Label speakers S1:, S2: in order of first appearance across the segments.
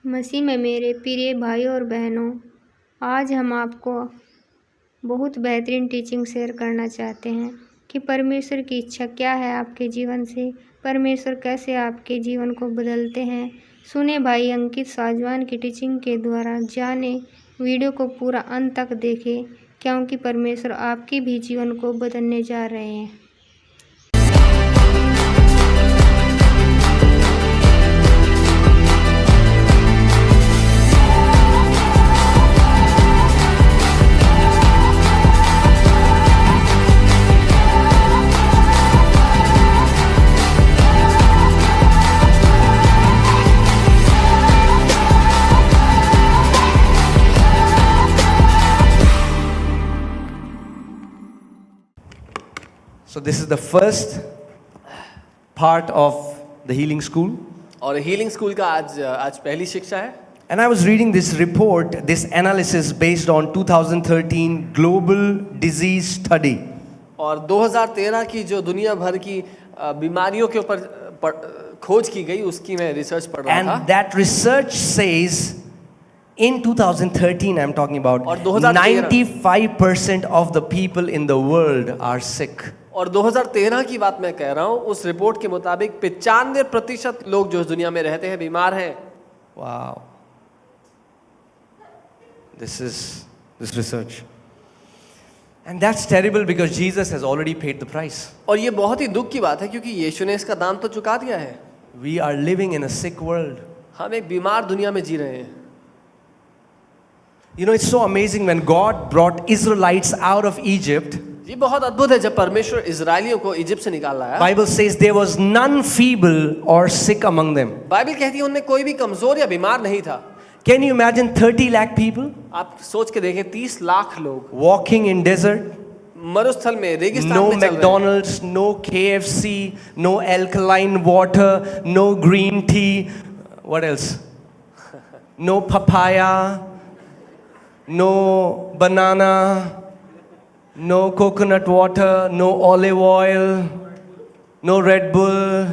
S1: मसीह में मेरे प्रिय भाइयों और बहनों, आज हम आपको बहुत बेहतरीन टीचिंग शेयर करना चाहते हैं कि परमेश्वर की इच्छा क्या है आपके जीवन से, परमेश्वर कैसे आपके जीवन को बदलते हैं। सुने भाई अंकित साजवान की टीचिंग के द्वारा, जाने वीडियो को पूरा अंत तक देखें, क्योंकि परमेश्वर आपके भी जीवन को बदलने जा रहे हैं।
S2: So this is the first part of the healing school.
S3: और हीलिंग स्कूल का आज पहली शिक्षा है।
S2: And I was reading this report, this analysis based on 2013 global disease study.
S3: और 2013 की जो दुनिया भर की बीमारियों के ऊपर खोज की गई, उसकी मैं रिसर्च पढ़ रहा था।
S2: And that research says in 2013 I'm talking about,
S3: और 2013
S2: 95% of the people in the world are sick.
S3: और 2013 की बात मैं कह रहा हूँ, उस रिपोर्ट के मुताबिक 95% लोग जो इस दुनिया में रहते हैं बीमार हैं।
S2: Wow. This research. And that's terrible because Jesus has already paid the price.
S3: और ये बहुत ही दुख की बात है क्योंकि यीशु ने इसका दाम तो चुका दिया है।
S2: We are living in a sick world.
S3: हम एक बीमार दुनिया में जी रहे हैं।
S2: You know, it's so amazing when God brought Israelites out of Egypt.
S3: ये बहुत अद्भुत है जब परमेश्वर इजरायलियों को इजिप्ट से निकाल लाया।
S2: Bible says there was none feeble or sick among them.
S3: Bible कहती है उनमें कोई भी कमजोर या बीमार नहीं था।
S2: Can you imagine 30 lakh people
S3: आप सोच के देखें 30 लाख लोग
S2: walking in desert?
S3: मरुस्थल में, रेगिस्तान
S2: No
S3: में चल रहे हैं।
S2: McDonald's, no KFC, no alkaline water, no green tea. What else? No papaya, no banana, no coconut water, no olive oil, no Red Bull,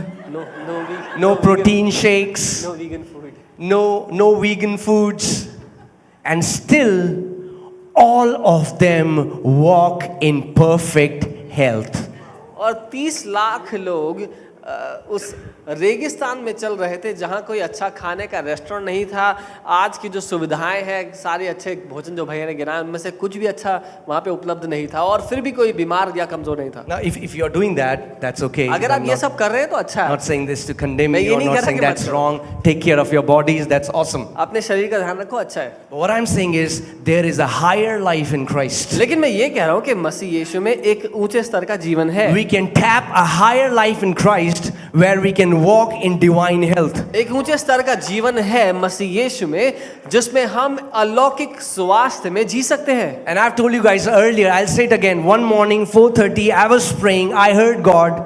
S2: no protein shakes,
S3: no vegan food.
S2: no vegan foods, and still all of them walk in perfect health.
S3: और 30 लाख लोग उस रेगिस्तान में चल रहे थे जहाँ कोई अच्छा खाने का रेस्टोरेंट नहीं था। आज की जो सुविधाएं हैं, सारे अच्छे भोजन जो भैया ने गिनाए, उनमें से कुछ भी अच्छा वहाँ पे उपलब्ध नहीं था और फिर भी कोई बीमार या कमजोर नहीं था।
S2: Now, if you are doing that, that's okay.
S3: अगर आप ये सब कर रहे हैं तो अच्छा है।
S2: Not saying this to condemn
S3: मैं
S2: you
S3: ये
S2: or
S3: नहीं
S2: not
S3: कह रहा
S2: saying
S3: कि
S2: that's
S3: मत करो।
S2: wrong. Take care of your bodies, that's awesome.
S3: अपने शरीर का ध्यान रखो, अच्छा है।
S2: But what I'm saying is there is a higher life in Christ.
S3: लेकिन मैं ये कह रहा हूँ कि मसीह यीशु में एक ऊंचे स्तर का जीवन है।
S2: We can tap a higher life in Christ where we can walk in divine health.
S3: एक ऊंचे स्तर का जीवन है मसीह यीशु में, जिसमें हम अलौकिक स्वास्थ्य में जी सकते हैं।
S2: And I've told you guys earlier, I'll say it again. One morning, 4:30, I was praying. I heard God.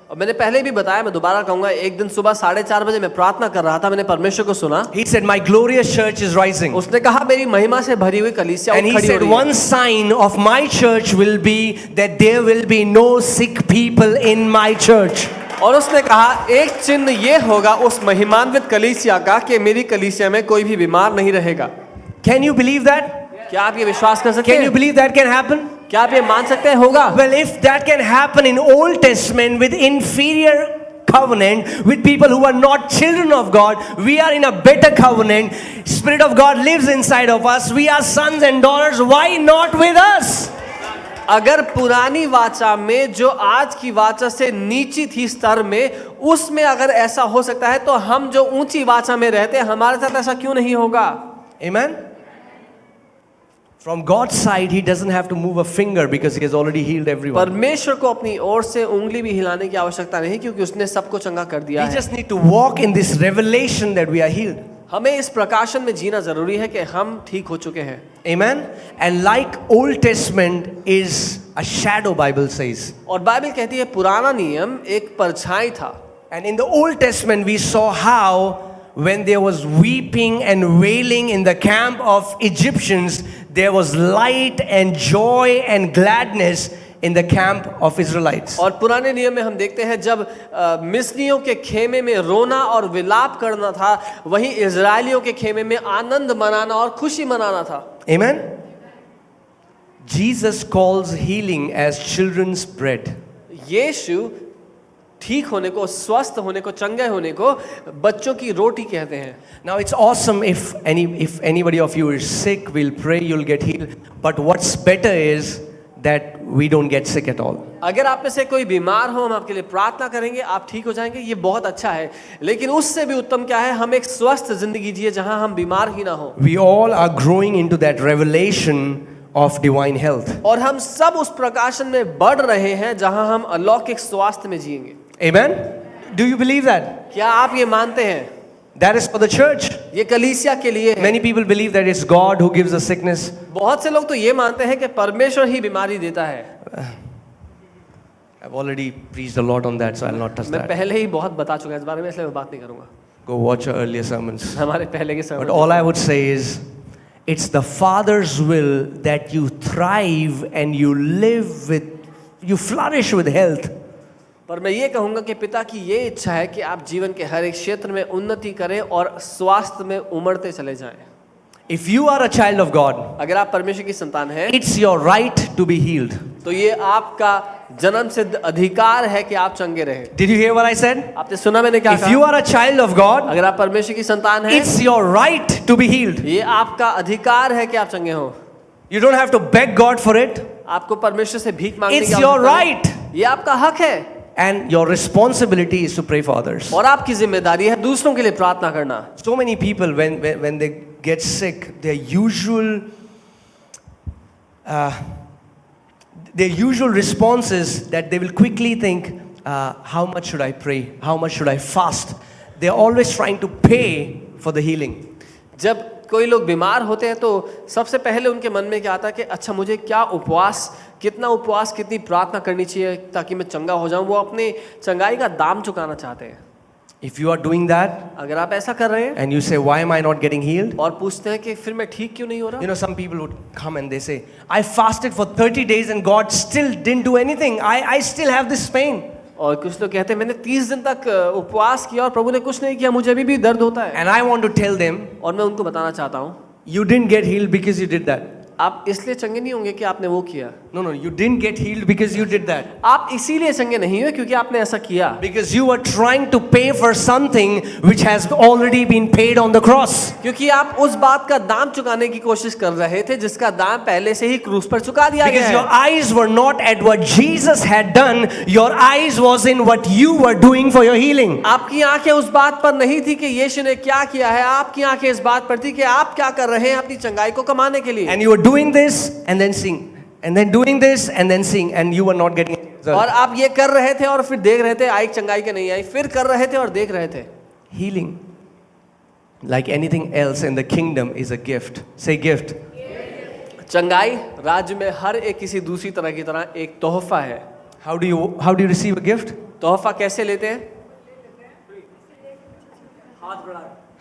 S3: और मैंने पहले भी बताया, मैं दोबारा कहूंगा, एक दिन सुबह 4:30 बजे मैं प्रार्थना कर रहा था, मैंने परमेश्वर को सुना।
S2: He said, "My glorious church is rising."
S3: उसने कहा मेरी महिमा से भरी हुई कलीसिया
S2: And he
S3: खड़ी हो
S2: said,
S3: रही है।
S2: "One sign of my church will be that there will be no sick people in my church."
S3: और उसने कहा एक चिन्ह ये होगा उस महिमान्वित कलीसिया का कि मेरी कलीसिया में कोई भी बीमार नहीं रहेगा।
S2: Can you believe that?
S3: क्या आप ये विश्वास कर सकते
S2: Can you
S3: हैं?
S2: believe that can happen?
S3: क्या आप ये मान सकते हैं होगा?
S2: Well, if that can happen in Old Testament with inferior covenant, with people who are not children of God, we are in a better covenant. Spirit of God lives inside of us. We are sons and daughters. Why not with us?
S3: अगर पुरानी वाचा में जो आज की वाचा से नीची थी स्तर में, उसमें अगर ऐसा हो सकता है तो हम जो ऊंची वाचा में रहते हैं हमारे साथ ऐसा क्यों नहीं होगा?
S2: Amen? From God's side, He doesn't have to move a finger because He has already healed everyone.
S3: परमेश्वर को अपनी ओर से उंगली भी हिलाने की आवश्यकता नहीं, क्योंकि उसने सबको चंगा कर दिया
S2: We
S3: है।
S2: just need to walk in this revelation that we are healed.
S3: हमें इस प्रकाशन में जीना जरूरी है कि हम ठीक हो चुके हैं।
S2: Amen? And like Old Testament is a shadow, Bible says.
S3: और बाइबल कहती है पुराना नियम एक परछाई था।
S2: And in the Old Testament we saw how when there was weeping and wailing in the camp of Egyptians, there was light and joy and gladness in the camp of Israelites.
S3: और पुराने नियम में हम देखते हैं जब मिस्रियों के खेमे में रोना और विलाप करना था, वहीं इजरायलियों के खेमे में आनंद मनाना और खुशी मनाना था।
S2: Amen. Jesus calls healing as children's bread.
S3: यीशु ठीक होने को, स्वस्थ होने को, चंगे होने को बच्चों की रोटी कहते हैं।
S2: Now it's awesome if anybody of you is sick, we'll pray you'll get healed. But what's better is that we don't get sick at all.
S3: अगर आप में से कोई बीमार हो, हम आपके लिए प्रार्थना करेंगे, आप ठीक हो जाएंगे, ये बहुत अच्छा है। लेकिन उससे भी उत्तम क्या है, हम एक स्वस्थ जिंदगी जिए जहां हम बीमार ही ना हो।
S2: We all are growing into that revelation of divine health.
S3: और हम सब उस प्रकाशन में बढ़ रहे हैं जहां हम अलौकिक स्वास्थ्य में जिएंगे।
S2: Amen. Do you believe that?
S3: क्या आप ये मानते हैं?
S2: That is for the church.
S3: ये कलीसिया के लिए है।
S2: Many people believe that it's God who gives the sickness.
S3: बहुत से लोग तो ये मानते हैं कि परमेश्वर ही बीमारी देता है।
S2: I've already preached a lot on that, so I'll not touch
S3: मैं
S2: that.
S3: पहले ही बहुत बता चुका इस बारे में, इसलिए मैं बात नहीं करूंगा।
S2: Go watch our earlier sermons.
S3: हमारे पहले के समय
S2: But all I would say is, it's the Father's will that you thrive and you live with, you flourish with health.
S3: पर मैं ये कहूंगा कि पिता की ये इच्छा है कि आप जीवन के हर एक क्षेत्र में उन्नति करें और स्वास्थ्य में उमड़ते चले जाएं।
S2: If you are a child of God,
S3: अगर आप परमेश्वर की संतान हैं,
S2: it's your right to be healed.
S3: तो ये आपका जन्म सिद्ध अधिकार है कि आप चंगे रहें।
S2: Did you hear what I said?
S3: आपने सुना मैंने क्या
S2: If
S3: कहा?
S2: you are a child of God,
S3: अगर आप परमेश्वर की संतान हैं,
S2: it's your right to be healed.
S3: ये आपका अधिकार है कि आप चंगे हो।
S2: You don't have to beg God for it.
S3: आपको परमेश्वर से भीख मांगने
S2: It's
S3: की
S2: your
S3: आवश्यकता नहीं।
S2: right.
S3: ये आपका हक है।
S2: And your responsibility is to pray for others.
S3: और आपकी जिम्मेदारी है दूसरों के लिए प्रार्थना करना।
S2: So many people, when they get sick, their usual response is that they will quickly think, how much should I pray? How much should I fast? They are always trying to pay for the healing.
S3: जब कोई लोग बीमार होते हैं तो सबसे पहले उनके मन में क्या आता है कि अच्छा मुझे क्या उपवास, कितना उपवास, कितनी प्रार्थना करनी चाहिए ताकि मैं चंगा हो जाऊं। वो अपने चंगाई का दाम चुकाना चाहते हैं।
S2: If you are doing that,
S3: अगर आप ऐसा कर रहे हैं
S2: and you say, why am I not getting healed?
S3: और पूछते हैं कि फिर मैं ठीक क्यों नहीं हो रहा?
S2: You know, some people would come and they say, I fasted for 30 days and God still didn't do anything. I still have this pain.
S3: और कुछ लोग कहते हैं मैंने 30 दिन तक उपवास किया और प्रभु ने कुछ नहीं किया, मुझे अभी भी दर्द होता है।
S2: And I want to tell them,
S3: और मैं उनको बताना चाहता हूँ,
S2: you didn't get healed because you did that.
S3: आप इसलिए चंगे नहीं होंगे कि आपने वो किया।
S2: No, you didn't get healed because you did that.
S3: आप इसीलिए चंगे नहीं हुए क्योंकि आपने ऐसा किया।
S2: Because you were trying to pay for something which has already been paid on the cross.
S3: क्योंकि आप उस बात का दाम चुकाने की कोशिश कर रहे थे जिसका दाम पहले से ही क्रूस पर चुका दिया गया
S2: Because
S3: है।
S2: your eyes were not at what Jesus had done, your eyes was in what you were doing for your healing.
S3: आपकी आंखें उस बात पर नहीं थी कि यीशु ने क्या किया है, आपकी आंखें इस बात पर थी कि आप क्या कर रहे हैं अपनी चंगाई को कमाने के लिए।
S2: And you were doing this and then seeing, and then doing this and then seeing, and you were not getting it.
S3: और आप ये कर रहे थे और फिर देख रहे थे आई चंगाई के नहीं आई, फिर कर रहे थे और देख रहे थे।
S2: Healing, like anything else in the kingdom, is a gift. Say gift.
S3: चंगाई राज्य में हर एक किसी दूसरी तरह की तरह एक तोहफा है।
S2: How do you receive a gift?
S3: तोहफा कैसे लेते हैं?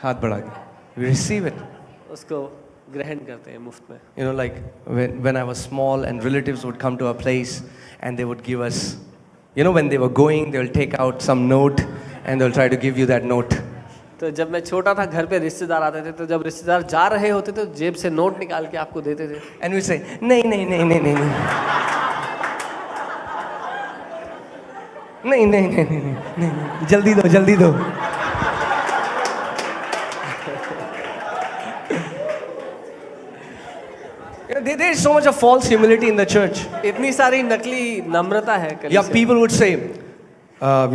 S2: हाथ बढ़ा के. We receive it.
S3: उसको ग्रहण करते हैं मुफ्त में।
S2: You know, like when I was small and relatives would come to our place and they would give us, you know, when they were going, they will take out some note and they will try to give you that note.
S3: तो जब मैं छोटा था घर पे रिश्तेदार आते थे, तो जब रिश्तेदार जा रहे होते तो जेब से नोट निकाल के आपको देते थे।
S2: And we say, नहीं नहीं नहीं नहीं नहीं नहीं नहीं नहीं नहीं नहीं नहीं नहीं जल्दी दो जल्दी दो। There is so much of false humility in the church.
S3: इतनी सारी नकली नम्रता है कलीसिया।
S2: Yeah, people would say,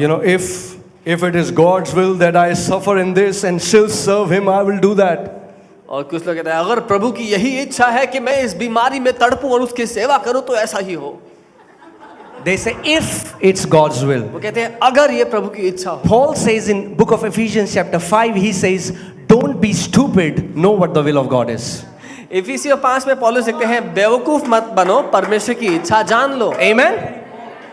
S2: you know, if it is God's will that I suffer in this and still serve Him, I will do that.
S3: और कुछ लोग कहते हैं अगर प्रभु की यही इच्छा है कि मैं इस बीमारी में तड़पूं और उसकी सेवा करूं तो ऐसा ही हो।
S2: They say, if it's God's will.
S3: वो कहते हैं अगर ये प्रभु की इच्छा हो।
S2: Paul says in book of Ephesians chapter 5, he says, don't be stupid, know what the will of God is.
S3: इफिसियों 5 में पौलुस लिखते हैं बेवकूफ मत बनो, परमेश्वर की इच्छा जान लो।
S2: Amen.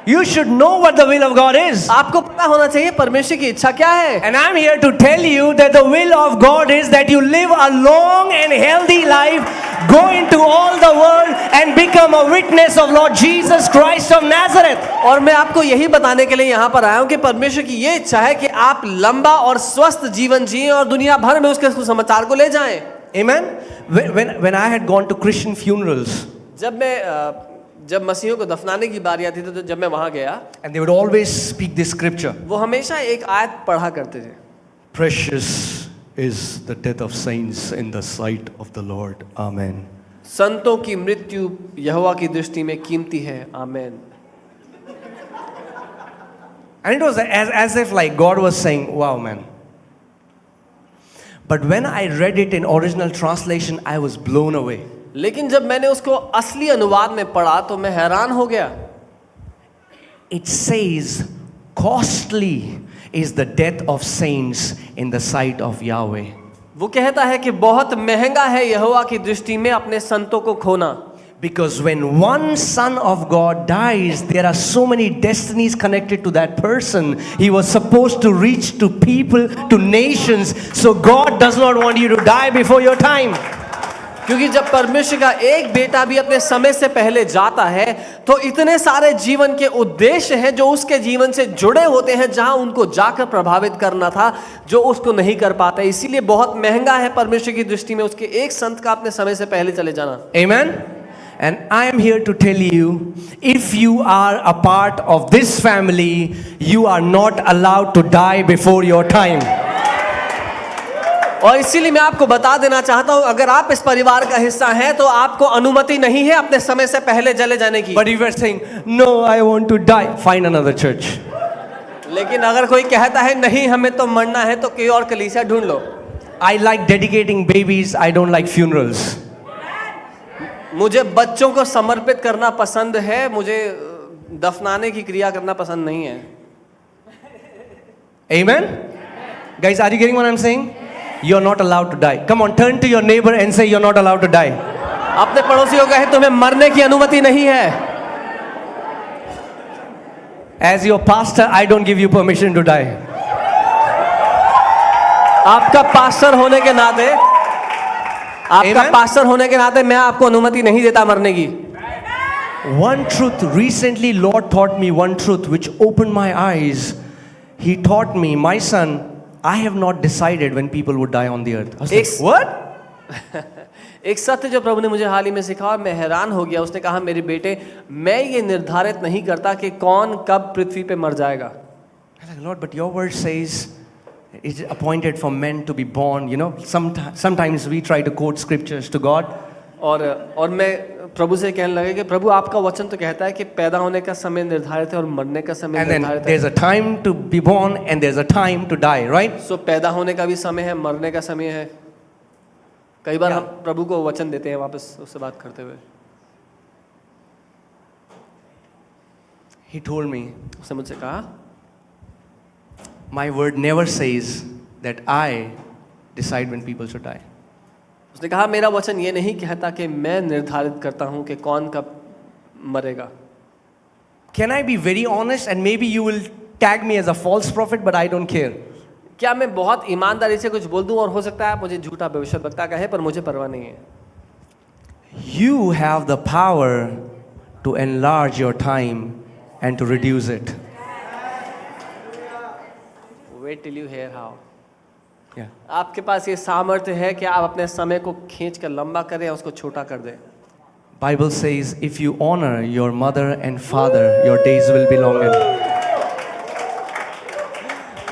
S2: You should know what the will of God is.
S3: आपको पता होना चाहिए परमेश्वर की इच्छा क्या है।
S2: And I'm here to tell you that the will of God is that you live a long and healthy life Go into all the world and become a witness of Lord Jesus Christ of Nazareth.
S3: और मैं आपको यही बताने के लिए यहाँ पर आया हूँ कि परमेश्वर की ये इच्छा है कि आप लंबा और स्वस्थ जीवन जिएं और दुनिया भर में उसके सुसमाचार को ले जाएं।
S2: Amen. When I had gone to Christian funerals,
S3: जब मसीहों को दफनाने की बारी आती थी तो जब मैं वहां गया,
S2: and they would always speak this scripture.
S3: वो हमेशा एक आयत पढ़ा करते थे,
S2: Precious is the death of saints in the sight of the Lord. Amen.
S3: संतों की मृत्यु यहोवा की दृष्टि में कीमती है, आमेन।
S2: And it was as if like God was saying, wow man. But when I read it in original translation, I was blown away.
S3: लेकिन जब मैंने उसको असली अनुवाद में पढ़ा तो मैं हैरान हो गया।
S2: It says, costly is the death of saints in the sight of Yahweh.
S3: वो कहता है कि बहुत महंगा है यहोवा की दृष्टि में अपने संतों को खोना।
S2: Because when one son of God dies, there are so many destinies connected to that person. He was supposed to reach to people, to nations. So God does not want you to die before your time.
S3: क्योंकि जब परमेश्वर का एक बेटा भी अपने समय से पहले जाता है तो इतने सारे जीवन के उद्देश्य हैं जो उसके जीवन से जुड़े होते हैं, जहां उनको जाकर प्रभावित करना था, जो उसको नहीं कर पाते। इसीलिए बहुत महंगा है परमेश्वर की दृष्टि में उसके एक संत का अपने समय से पहले चले जाना।
S2: Amen. And I am here to tell you, if you are a part of this family, you are not allowed to die before your time.
S3: और इसीलिए मैं आपको बता देना चाहता हूं, अगर आप इस परिवार का हिस्सा हैं तो आपको अनुमति नहीं है अपने समय से पहले चले जाने की।
S2: But if you are saying, no, I want to die, find another church.
S3: लेकिन अगर कोई कहता है नहीं हमें तो मरना है, तो कोई और कलीसिया ढूंढ लो।
S2: I like dedicating babies, I don't like funerals.
S3: मुझे बच्चों को समर्पित करना पसंद है, मुझे दफनाने की क्रिया करना पसंद नहीं है।
S2: Amen? Guys, are you getting what I'm saying? You're not allowed to die. Come on, turn to your neighbor and say you're not allowed to die.
S3: अपने पड़ोसी को कहे तुम्हें मरने की अनुमति नहीं है।
S2: As your pastor, I don't give you permission to die.
S3: आपका पास्टर होने के नाते, मैं आपको अनुमति नहीं देता मरने की।
S2: One truth, recently Lord taught me one truth which opened my eyes. He taught me, my son, I have not decided when people would die on the earth. I was like, what?
S3: एक सत्य जो प्रभु ने मुझे हाल ही में सिखाया और मैं हैरान हो गया। उसने कहा, मेरे बेटे, मैं ये निर्धारित नहीं करता कि कौन कब पृथ्वी पे मर जाएगा।
S2: I was like, Lord, but your word says it's appointed for men to be born. You know, sometimes we try to quote scriptures to God.
S3: और मैं प्रभु से कहने लगा कि प्रभु आपका वचन तो कहता है कि पैदा होने का समय निर्धारित है और मरने का समय
S2: And then
S3: निर्धारित है।
S2: there's a time to be born and there's a time to die, right?
S3: So पैदा होने का भी समय है, मरने का समय है। कई बार हम प्रभु को वचन देते हैं वापस उससे बात करते हुए।
S2: He told me,
S3: उसने मुझसे कहा,
S2: my word never says that I decide when people should die.
S3: उसने कहा मेरा वचन ये नहीं कहता कि मैं निर्धारित करता हूं कि कौन कब मरेगा।
S2: Can I be very honest and maybe you will tag me as a false prophet, but I don't care.
S3: क्या मैं बहुत ईमानदारी से कुछ बोल दूं और हो सकता है आप मुझे झूठा भविष्यवक्ता कहे, पर मुझे परवाह नहीं है।
S2: You have the power to enlarge your time and to reduce it.
S3: Wait till you hear how.
S2: Yeah.
S3: आपके पास ये सामर्थ्य है कि आप अपने समय को खींच कर लंबा करें, उसको छोटा कर दें।
S2: Bible says if you honor your mother and father, your days will be longer.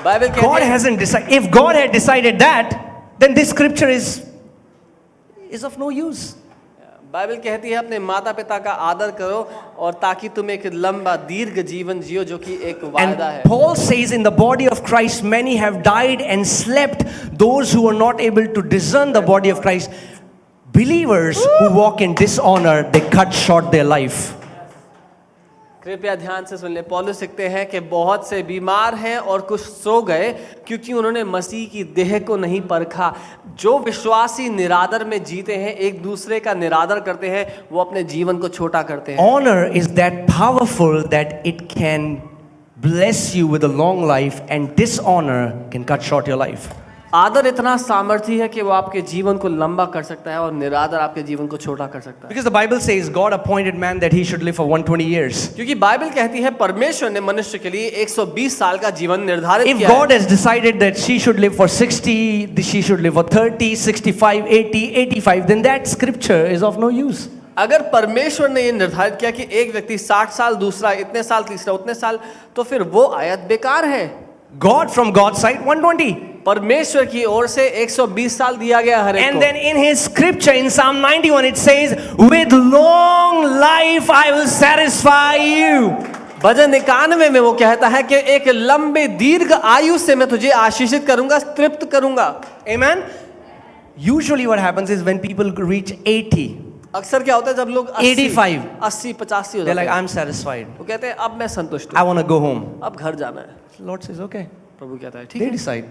S3: Bible कहती
S2: God
S3: है,
S2: hasn't decided. If God had decided that, then this scripture is of no use.
S3: Bible कहती है अपने माता पिता का आदर करो और ताकि तुम एक लंबा दीर्घ जीवन जियो, जो कि एक वायदा है।
S2: And Paul says in the body of Christ many have died and slept, those who are not able to discern the body of Christ. Believers who walk in dishonor, they cut short their life.
S3: कृपया ध्यान से सुन ले। पौलुस लिखते हैं कि बहुत से बीमार हैं और कुछ सो गए क्योंकि उन्होंने मसीह की देह को नहीं परखा। जो विश्वासी निरादर में जीते हैं, एक दूसरे का निरादर करते हैं, वो अपने जीवन को छोटा करते हैं।
S2: Honor is that powerful that it can bless you with a long life, and dishonor can cut short your life.
S3: आदर इतना सामर्थ्य है कि वो आपके जीवन को लंबा कर सकता है और निरादर आपके जीवन को छोटा कर सकता है।
S2: Because the Bible says God appointed man that he should live for 120 years.
S3: क्योंकि बाइबल कहती है परमेश्वर ने मनुष्य के लिए 120 साल का जीवन निर्धारित
S2: If
S3: किया
S2: God
S3: है।
S2: has decided that she should live for 60, she should live for 30, 65, 80, 85, then that scripture is of no use.
S3: अगर परमेश्वर ने ये निर्धारित किया कि एक व्यक्ति 60 साल, दूसरा इतने साल, तीसरा उतने साल, तो फिर वो आयत बेकार है।
S2: God from God's side 120.
S3: परमेश्वर की ओर से 120 साल दिया गया हर एक
S2: And
S3: को।
S2: then in his scripture in Psalm 91 it says, with long life I will satisfy you.
S3: भजन 91 में वो कहता है कि एक लंबे दीर्घ आयु से मैं तुझे आशीषित करूंगा, तृप्त करूंगा।
S2: Amen. Usually what happens is when people reach 80,
S3: अक्सर क्या होता है जब लोग
S2: 85,
S3: 80, 85 हो
S2: they're
S3: जाते
S2: like,
S3: हैं,
S2: I'm satisfied.
S3: वो कहते हैं अब मैं संतुष्ट
S2: I
S3: हूँ,
S2: want to go home.
S3: अब घर जाना है।
S2: Lord says, okay.
S3: प्रभु कहता है ठीक
S2: They
S3: है।
S2: decide.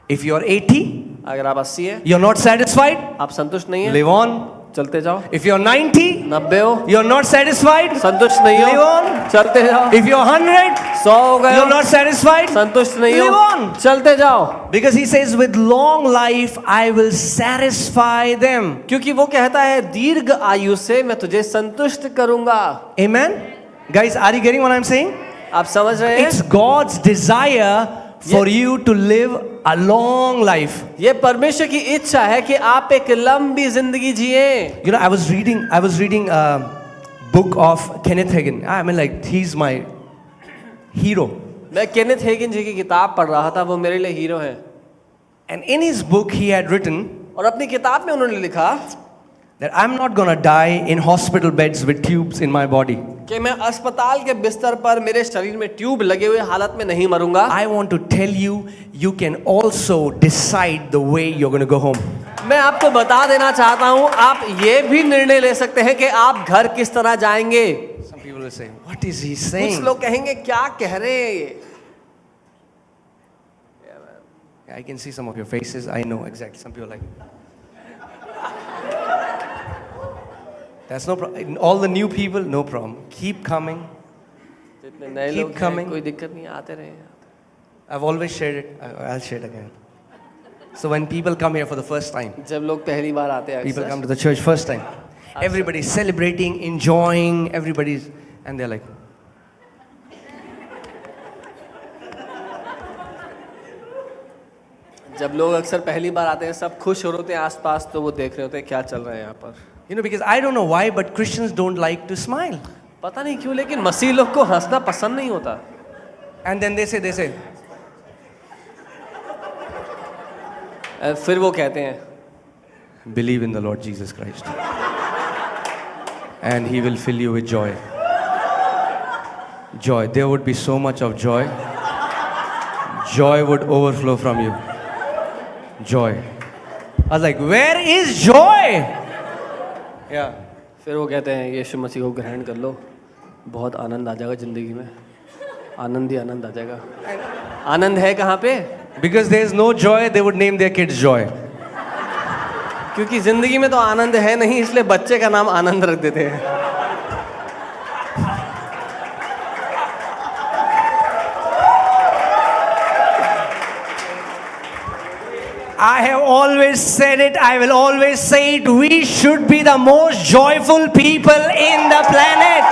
S2: If you're 80,
S3: अगर आप 80 है,
S2: you're not satisfied,
S3: आप संतुष्ट नहीं है,
S2: live on.
S3: चलते जाओ।
S2: If you're 90,
S3: 90 हो,
S2: you're not satisfied,
S3: संतुष्ट नहीं
S2: live
S3: हो,
S2: on.
S3: चलते जाओ।
S2: If you're 100,
S3: 100 हो गए
S2: you're
S3: हो,
S2: not satisfied,
S3: संतुष्ट नहीं
S2: live
S3: हो,
S2: on.
S3: चलते जाओ।
S2: Because he says, with long life I will satisfy them.
S3: क्योंकि वो कहता है दीर्घ आयु से मैं तुझे संतुष्ट करूंगा।
S2: Amen? Guys, are you getting what I'm saying?
S3: आप समझ रहे हैं?
S2: It's God's desire for you to live a long life.
S3: ये परमेश्वर की इच्छा है कि आप एक लंबी जिंदगी जिए।
S2: You know, I was reading a book of Kenneth Hagin. I mean, like, he's my hero.
S3: मैं केनेथ हेगिन जी की किताब पढ़ रहा था, वो मेरे लिए हीरो हैं।
S2: And in his book, he had written
S3: और अपनी किताब में उन्होंने लिखा
S2: that I'm not gonna die in hospital beds with tubes in my body.
S3: कि मैं अस्पताल के बिस्तर पर मेरे शरीर में ट्यूब लगे हुए हालत में नहीं मरूंगा।
S2: I want to tell you, you can also decide the way you're gonna go home.
S3: मैं आपको बता देना चाहता हूं, आप ये भी निर्णय ले सकते हैं कि आप घर किस तरह जाएंगे।
S2: Some people will say, what is he
S3: कुछ
S2: saying?
S3: लोग कहेंगे क्या कह रहे हैं ये।
S2: I can see some of your faces. I know exactly. Some people are like, that's no problem. All the new people, no problem. Keep coming.
S3: जितने नए
S2: Keep
S3: लोग हैं,
S2: coming.
S3: कोई दिक्कत नहीं, आते रहे।
S2: I've always shared it. I'll share it again. So when people come here for the first time,
S3: जब लोग पहली बार आते हैं,
S2: people
S3: अक्सर,
S2: come to the church first time. Everybody's celebrating, enjoying. Everybody's, and they're like,
S3: जब लोग अक्सर पहली बार आते हैं, सब खुश हो रहे होते हैं आसपास, तो वो देख रहे होते हैं क्या चल रहा है यहाँ पर।
S2: you know, because I don't know why, but Christians don't like to smile.
S3: पता नहीं क्यों, लेकिन मसीह लोग को हंसना पसंद नहीं होता।
S2: And then they say,
S3: फिर वो कहते हैं
S2: believe in the Lord Jesus Christ, and He will fill you with joy. Joy. There would be so much of joy. Joy would overflow from you. Joy. I was like, where is joy? Yeah.
S3: फिर वो कहते हैं यीशु मसीह को ग्रहण कर लो, बहुत आनंद आ जाएगा जिंदगी में, आनंद ही आनंद आ जाएगा। आनंद है कहाँ पे?
S2: Because there is no joy, they would name their kids Joy.
S3: क्योंकि जिंदगी में तो आनंद है नहीं, इसलिए बच्चे का नाम आनंद रख देते हैं।
S2: I have always said it, I will always say it, we should be the most joyful people in the planet.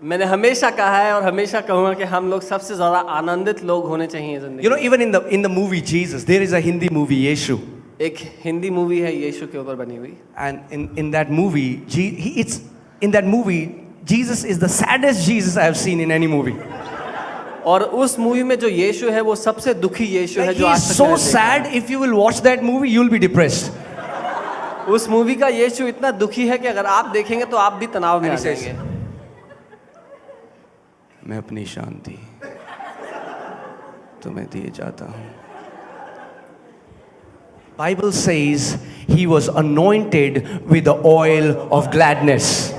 S3: मैंने हमेशा कहा है और हमेशा कहूँगा कि हम लोग सबसे ज़्यादा आनंदित लोग होने चाहिए जिंदगी।
S2: You know, even in the movie Jesus, there is a Hindi movie, Yeshu.
S3: एक हिंदी मूवी है यीशु के ऊपर बनी हुई,
S2: And in that movie, in that movie, Jesus is the saddest Jesus I have seen in any movie.
S3: और उस movie में जो यीशु है वो सबसे दुखी यीशु है
S2: Like,
S3: जो
S2: he
S3: आज
S2: is
S3: तक
S2: so
S3: मैंने देखा
S2: sad. If you will watch that movie, you'll be depressed.
S3: है। उस मूवी का यीशु इतना दुखी है कि अगर आप देखेंगे तो आप भी तनाव में आ
S2: And he says,
S3: जाएंगे।
S2: मैं अपनी शांति तुम्हें दिए जाता हूँ. Bible says he was anointed with the oil of gladness.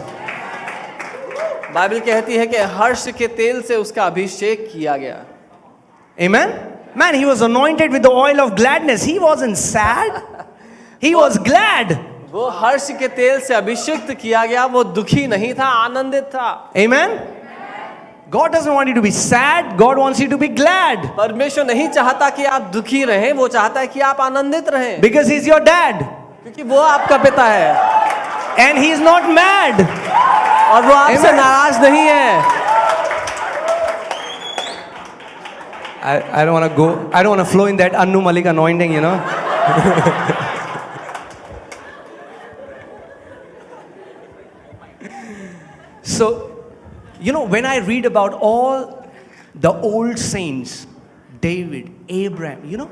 S3: Bible कहती है कि हर्ष के तेल से उसका अभिषेक किया गया।
S2: Amen? Man, he was anointed with the oil of gladness. He wasn't sad. He was glad.
S3: वो हर्ष के तेल से अभिषेक किया गया, वो दुखी नहीं था, आनंदित था।
S2: Amen? God doesn't want you to be sad. God wants you to be glad.
S3: परमेश्वर नहीं चाहता कि आप दुखी रहें, वो चाहता है कि आप आनंदित रहें,
S2: Because He's your dad.
S3: क्योंकि वो आपका पिता है
S2: And He's not mad.
S3: और वो आपसे
S2: Amen.
S3: नाराज नहीं है।
S2: I don't want to go, I don't want to flow in that Annu Malik anointing, you know. So, you know, when I read about all the old saints, David, Abraham, you know,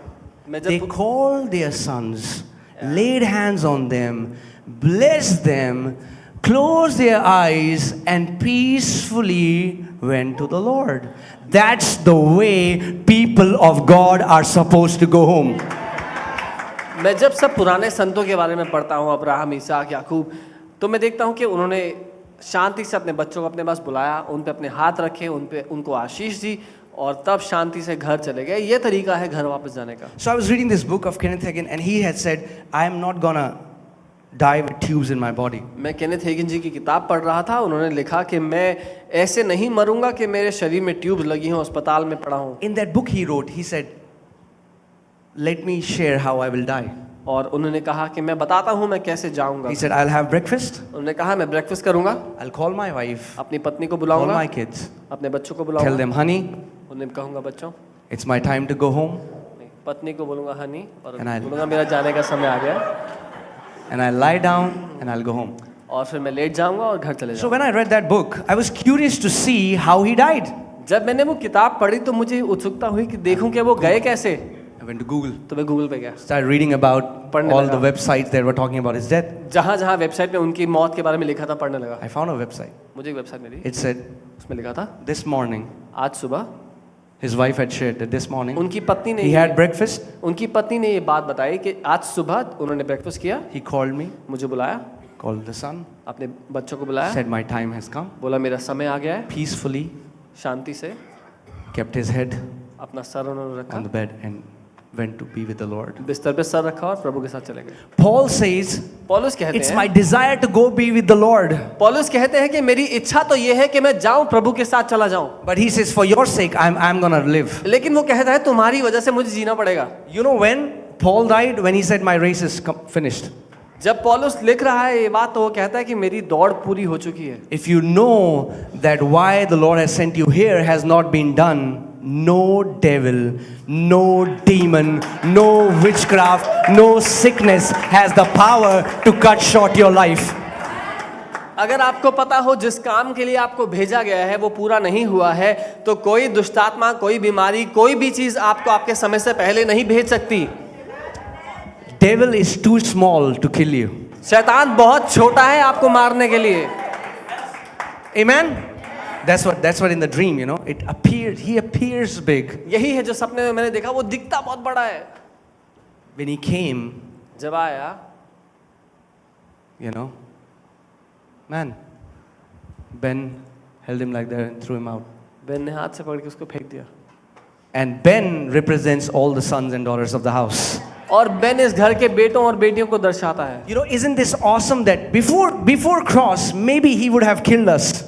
S3: मैं
S2: they
S3: जब
S2: called their sons, laid hands on them, blessed them, closed their eyes, and peacefully went to the Lord. That's the way people of God are supposed to go home.
S3: मैं जब सब पुराने संतों के बारे में पढ़ता हूँ, अब्राहम, इसहाक, याकूब, तो मैं देखता हूँ कि उन्होंने शांति से अपने बच्चों को अपने पास बुलाया, उन पे अपने हाथ रखे, उनको आशीष दी और तब शांति से घर चले गए। ये तरीका है घर वापस जाने का।
S2: So I was reading this book of Kenneth Hagin, and he had said, I am not gonna die with tubes in my body.
S3: मैं केनेथ हेगिन जी की किताब पढ़ रहा था, उन्होंने लिखा कि मैं ऐसे नहीं मरूंगा कि मेरे शरीर में ट्यूब लगी हों, अस्पताल में पड़ा हूं।
S2: In that book he wrote, he said, let me share how I will die.
S3: और उन्होंने कहा कि मैं बताता हूं मैं कैसे जाऊंगा।
S2: He said, I'll have breakfast,
S3: उन्होंने कहा मैं ब्रेकफास्ट करूंगा,
S2: I'll call my wife,
S3: अपनी पत्नी को
S2: call
S3: बुलाऊंगा,
S2: my kids,
S3: अपने बच्चों को
S2: tell
S3: बुलाऊंगा,
S2: them, honey,
S3: उन्हें कहूंगा बच्चों,
S2: it's my time to go home,
S3: नहीं, पत्नी को बोलूंगा हनी, और
S2: And I'll-
S3: बोलूंगा मेरा जाने का समय आ गया,
S2: and I'll lie down and I'll go home.
S3: और फिर मैं लेट जाऊंगा और घर चले
S2: So
S3: जाऊंगा।
S2: when I read that book, I was curious to see how he died.
S3: जब मैंने वो किताब पढ़ी तो मुझे उत्सुकता हुई कि देखूं कि वो गए कैसे।
S2: I went to Google,
S3: तो मैं गूगल पे गया,
S2: started reading about
S3: पढ़ने
S2: all
S3: लगा।
S2: the websites that were talking about his death.
S3: जहाँ जहाँ वेबसाइट में उनकी मौत के बारे में लिखा था पढ़ने लगा।
S2: I found a website.
S3: मुझे एक वेबसाइट मिली,
S2: It said,
S3: उसमें लिखा था
S2: this morning,
S3: आज सुबह
S2: his wife had shared that this morning,
S3: उनकी पत्नी ने
S2: he had breakfast,
S3: उनकी पत्नी ने ये बात बताई कि आज सुबह उन्होंने ब्रेकफास्ट किया,
S2: he called me,
S3: मुझे बुलाया,
S2: called the son,
S3: अपने बच्चों को बुलाया,
S2: said my time has come,
S3: बोला मेरा समय आ गया है,
S2: peacefully
S3: शांति से
S2: kept his head
S3: अपना सर उन्होंने रखा,
S2: on the bed and went to be with the Lord.
S3: बिस्तर पे सर रखा और प्रभु के साथ चले गए।
S2: Paul says,
S3: पौलुस कहते
S2: it's
S3: हैं,
S2: my desire to go be with the Lord.
S3: पौलुस कहते हैं कि मेरी इच्छा तो ये है कि मैं जाऊं, प्रभु के साथ चला जाऊं,
S2: But he says, for your sake, I'm gonna live.
S3: लेकिन वो कहता है तुम्हारी वजह से मुझे जीना पड़ेगा।
S2: You know when Paul died? When he said, my race is finished.
S3: जब पौलुस लिख रहा है ये बात तो वो कहता है कि मेरी दौड़ पूरी हो चुकी है।
S2: If you know that why the Lord has sent you here has not been done, no devil, no demon, no witchcraft, no sickness has the power to cut short your life.
S3: अगर आपको पता हो जिस काम के लिए आपको भेजा गया है वो पूरा नहीं हुआ है, तो कोई दुष्टात्मा, कोई बीमारी, कोई भी चीज आपको आपके समय से पहले नहीं भेज सकती।
S2: Devil is too small to kill you.
S3: शैतान बहुत छोटा है आपको मारने के लिए।
S2: Amen? That's what in the dream, you know, it appeared, he appears big.
S3: यही है जो सपने में मैंने देखा, वो दिखता बहुत बड़ा है।
S2: When he came,
S3: जब आया,
S2: you know, man, Ben held him like that and threw him out.
S3: Ben ने हाथ से पकड़ के उसको फेंक दिया।
S2: And Ben represents all the sons and daughters of the house.
S3: और बेन इस घर के बेटों और बेटियों को दर्शाता है।
S2: You know, isn't this awesome that before cross, maybe he would have killed us.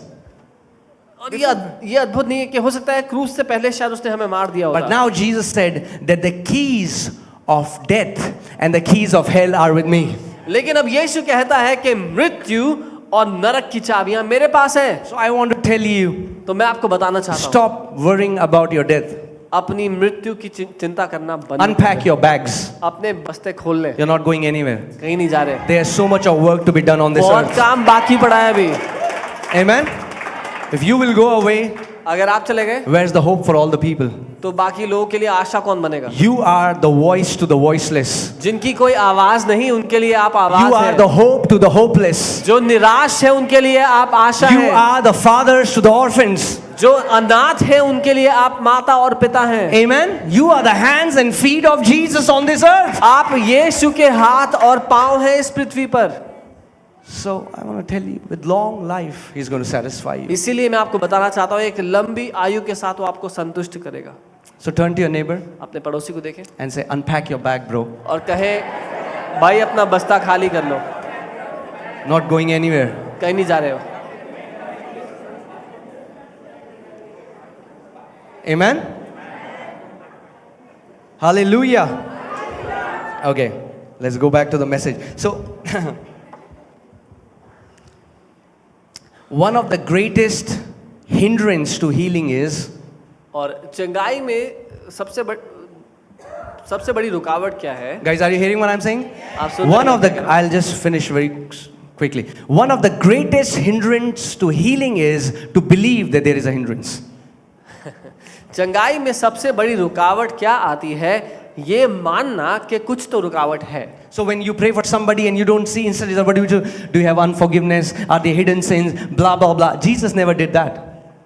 S3: और ये अद्भुत नहीं है कि हो सकता है क्रूस से पहले शायद उसने हमें मार दिया
S2: But
S3: होता।
S2: now Jesus said that the keys of death and the keys of hell are with me.
S3: लेकिन अब यीशु कहता है कि मृत्यु और नरक की चाबियां मेरे पास हैं।
S2: So I want to tell you,
S3: तो मैं आपको बताना चाहता हूँ,
S2: stop worrying about your death.
S3: अपनी मृत्यु की चिंता करना बंद
S2: Unpack
S3: कर।
S2: your bags.
S3: अपने बस्ते खोल ले,
S2: You're not going anywhere.
S3: कहीं नहीं जा रहे।
S2: There's so much of work to be done on this
S3: बहुत
S2: earth.
S3: काम बाकी पड़ा है अभी।
S2: Amen? If you will go away,
S3: अगर आप चले गए
S2: where's the hope for all the people?
S3: तो बाकी लोगों के लिए आशा कौन बनेगा?
S2: You are the voice to the voiceless.
S3: जिनकी कोई आवाज नहीं उनके लिए आप आवाज
S2: You are
S3: हैं।
S2: the hope to the hopeless.
S3: जो निराश है उनके लिए आप आशा
S2: You
S3: हैं।
S2: are the fathers to the orphans.
S3: जो अनाथ है उनके लिए आप माता और पिता हैं।
S2: Amen? You are the hands and feet of Jesus on this earth.
S3: आप यीशु के हाथ और पांव हैं इस पृथ्वी पर।
S2: So I want to tell you, with long life, He's going to satisfy you.
S3: इसीलिए मैं आपको बताना चाहता हूँ, एक लंबी आयु के साथ वो आपको संतुष्ट करेगा।
S2: So turn to your neighbor
S3: अपने पड़ोसी को देखें
S2: and say, unpack your bag, bro.
S3: और कहे, भाई अपना बस्ता खाली कर लो,
S2: Not going anywhere.
S3: कहीं नहीं जा रहे हो।
S2: Amen? Hallelujah. Okay, let's go back to the message. So, one of the greatest hindrance to healing is
S3: और चंगाई में सबसे बड़ी रुकावट क्या है?
S2: guys, are you hearing what I'm saying?
S3: आप सुन
S2: One
S3: रहे
S2: of the, I'll just finish very quickly. One of the greatest hindrance to healing is to believe that there is a hindrance.
S3: चंगाई में सबसे बड़ी रुकावट क्या आती है? ये मानना कि कुछ तो रुकावट है.
S2: So when you pray for somebody and you don't see instantly, what do you have unforgiveness? Are there hidden sins? Blah blah blah. Jesus never did that.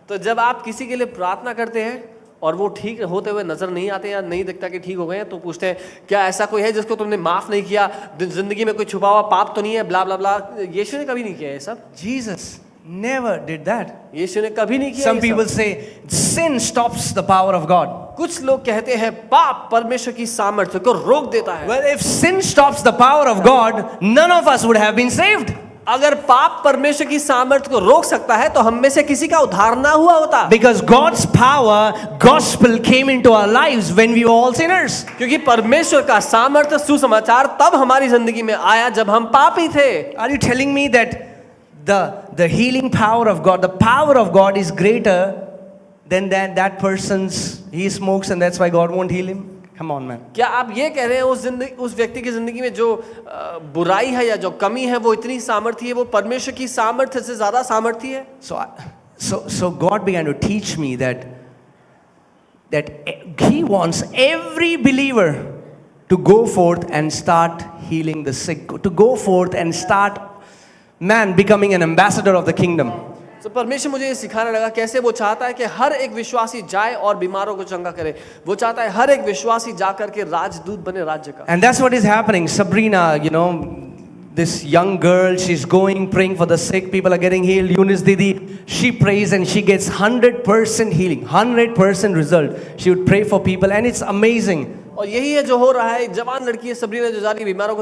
S3: तो जब आप किसी के लिए प्रार्थना करते हैं और वो ठीक होते हुए नजर नहीं आते या नहीं दिखता कि ठीक हो गए हैं, तो पूछते हैं क्या ऐसा कोई है जिसको तुमने माफ नहीं किया, जिंदगी में कोई छुपा हुआ पाप तो नहीं है, ब्ला ब्ला ब्ला. यीशु ने कभी नहीं किया ये सब.
S2: Jesus never did that.
S3: यीशु ने कभी नहीं किया.
S2: Some people say sin stops the power of God.
S3: कुछ लोग कहते हैं पाप परमेश्वर की सामर्थ्य को रोक देता है.
S2: Well, if sin stops the power of God, none of us would have been saved.
S3: अगर पाप परमेश्वर की सामर्थ्य को रोक सकता है तो हम में से किसी का उद्धार ना हुआ होता.
S2: Because God's power, gospel came into our lives when we were all sinners.
S3: क्योंकि परमेश्वर का सामर्थ्य सुसमाचार तब हमारी जिंदगी में आया जब हम पापी थे.
S2: Are you telling me that the healing power of God, the power of God is greater than that person's, he smokes and that's why God won't heal him? Come on, man.
S3: क्या आप ये कह रहे हैं उस व्यक्ति की जिंदगी में जो बुराई है या जो कमी है वो इतनी सामर्थ्य है, वो परमेश्वर की सामर्थ्य से ज्यादा सामर्थ्य है?
S2: So God began to teach me that He wants every believer to go forth and start healing the sick, to go forth and start becoming an ambassador of the kingdom.
S3: तो परमेश्वर मुझे ये सिखाने लगा कैसे वो चाहता है कि हर एक विश्वासी जाए और बीमारों को चंगा करे. वो चाहता है हर एक विश्वासी जा करके राजदूत बने राज्य का.
S2: And that's what is happening. Sabrina, this young girl, she's going praying for the sick, people are getting healed. Eunice Didi, she prays and she gets 100% healing, 100% result. She would pray for people and it's amazing.
S3: और यही है जो हो रहा है. जवान लड़की है सबरीना जो जा रही है बीमारों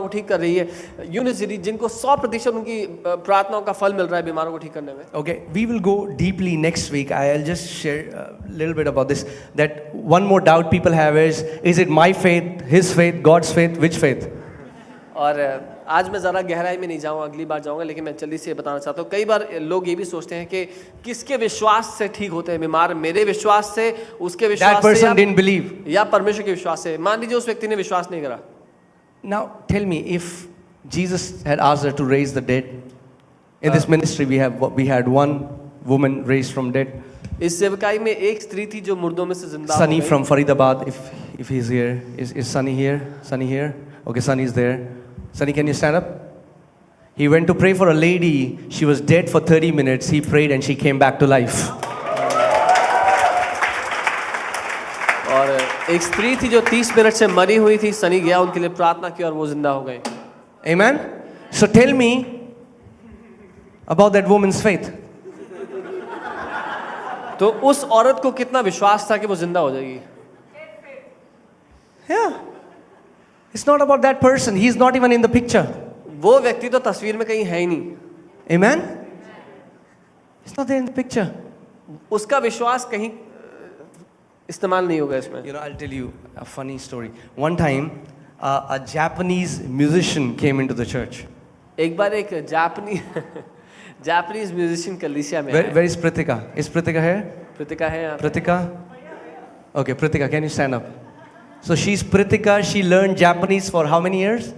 S3: को ठीक कर रही है. यूनिस दीदी जिनको 100% उनकी प्रार्थनाओं का फल मिल रहा है बीमारों को ठीक करने में.
S2: Okay, we will go deeply next week. I'll just share a little bit about this. That one more doubt people have is it my faith, his faith, God's faith, which faith?
S3: और आज मैं ज़रा गहराई में नहीं जाऊँगा, अगली बार जाऊँगा, लेकिन मैं जल्दी से बताना चाहता हूँ. कई बार लोग ये भी सोचते हैं कि किसके विश्वास से ठीक होते हैं बीमार, मेरे विश्वास से, उसके विश्वास
S2: That person didn't believe.
S3: या परमेश्वर के विश्वास से. मान लीजिए उस व्यक्ति ने विश्वास नहीं करा.
S2: Now tell me, if Jesus had asked her to raise the dead, in this ministry we had one woman raised from dead.
S3: इस सेवकाई में एक स्त्री थी जो मुर्दों में से जिंदा.
S2: Sunny from Faridabad, if he's here, is Sunny here? Sunny here? Okay, Sunny is there. Sunny, can you stand up? He went to pray for a lady. She was dead for 30 minutes. He prayed and she came back to life.
S3: और एक स्त्री थी जो 30 minute से मरी हुई थी. सनी गया उनके लिए प्रार्थना की और वो जिंदा हो गए.
S2: Amen. So tell me about that woman's faith.
S3: तो उस औरत को कितना विश्वास था कि वो जिंदा हो जाएगी.
S2: Yeah. It's not about that person. He's not even in the picture.
S3: वो व्यक्ति तो तस्वीर में कहीं है ही नहीं.
S2: Amen. It's not there in the picture.
S3: उसका विश्वास कहीं इस्तेमाल नहीं होगा इसमें.
S2: I'll tell you a funny story. One time, a Japanese musician came into the church.
S3: एक बार एक जापानीज म्यूजिशियन कलीसिया में आया.
S2: Where is Pritika? Is Pritika here?
S3: Pritika है यहाँ.
S2: Pritika? Okay, Pritika, can you stand up? So she's Pritika. She learned Japanese for how many years?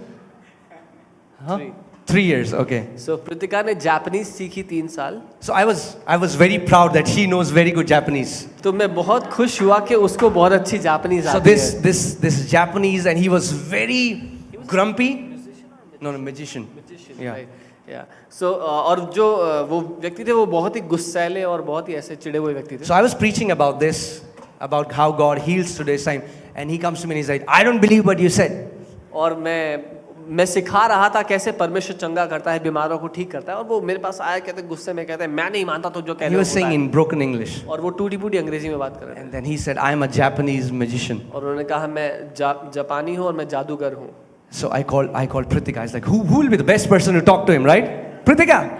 S2: 3 years. Okay.
S3: So Pritika ने Japanese सीखी 3 साल.
S2: So I was very proud that she knows very good Japanese.
S3: तो मैं बहुत खुश हुआ कि उसको बहुत अच्छी जापानीज
S2: So
S3: आती है.
S2: this Japanese, and he was very grumpy. No, magician. Yeah.
S3: Right. Yeah. So और जो वो व्यक्ति थे वो बहुत ही गुस्सैले और बहुत ही ऐसे चिड़े हुए व्यक्ति थे.
S2: So I was preaching about this, about how God heals today's time, and he comes to me and he's like, I don't believe what you said.
S3: और मैं सिखा रहा था कैसे परमेश्वर चंगा करता है, बीमारों को ठीक करता है. और वो मेरे पास आया, कहते गुस्से में कहते मैं नहीं मानता तो जो कह रहे
S2: हो. He was saying in broken English.
S3: और वो टूटी-फूटी अंग्रेजी में बात कर रहे थे.
S2: And then he said, I am a Japanese magician.
S3: और उन्होंने कहा मैं जापानी हूँ और मैं जादूगर हूँ.
S2: So I called Pritika. I was like, who will be the best person to talk to him, right? Pritika.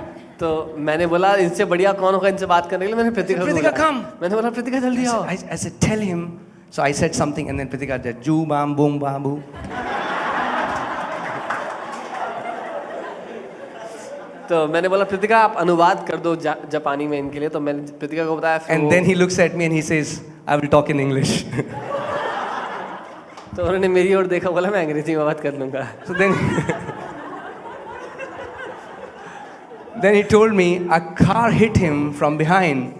S3: तो मैंने बोला इनसे बढ़िया कौन होगा इनसे बात करने के लिए, मैंने प्रीतिका को
S2: Pritika,
S3: बुलाया।
S2: come.
S3: मैंने बोला प्रीतिका जल्दी आओ।
S2: I said, tell him. So I said something and then Pritika said, Ju bam boom babu.
S3: तो मैंने बोला प्रीतिका आप अनुवाद कर दो जापानी में इनके लिए, तो मैंने प्रीतिका को बताया। फिर
S2: And then he looks at me and he says, I will talk in English.
S3: तो उन्होंने मेरी ओर देखा, बोला मैं अंग्रेजी में बात कर लूँगा।
S2: So then he told me a car hit him from behind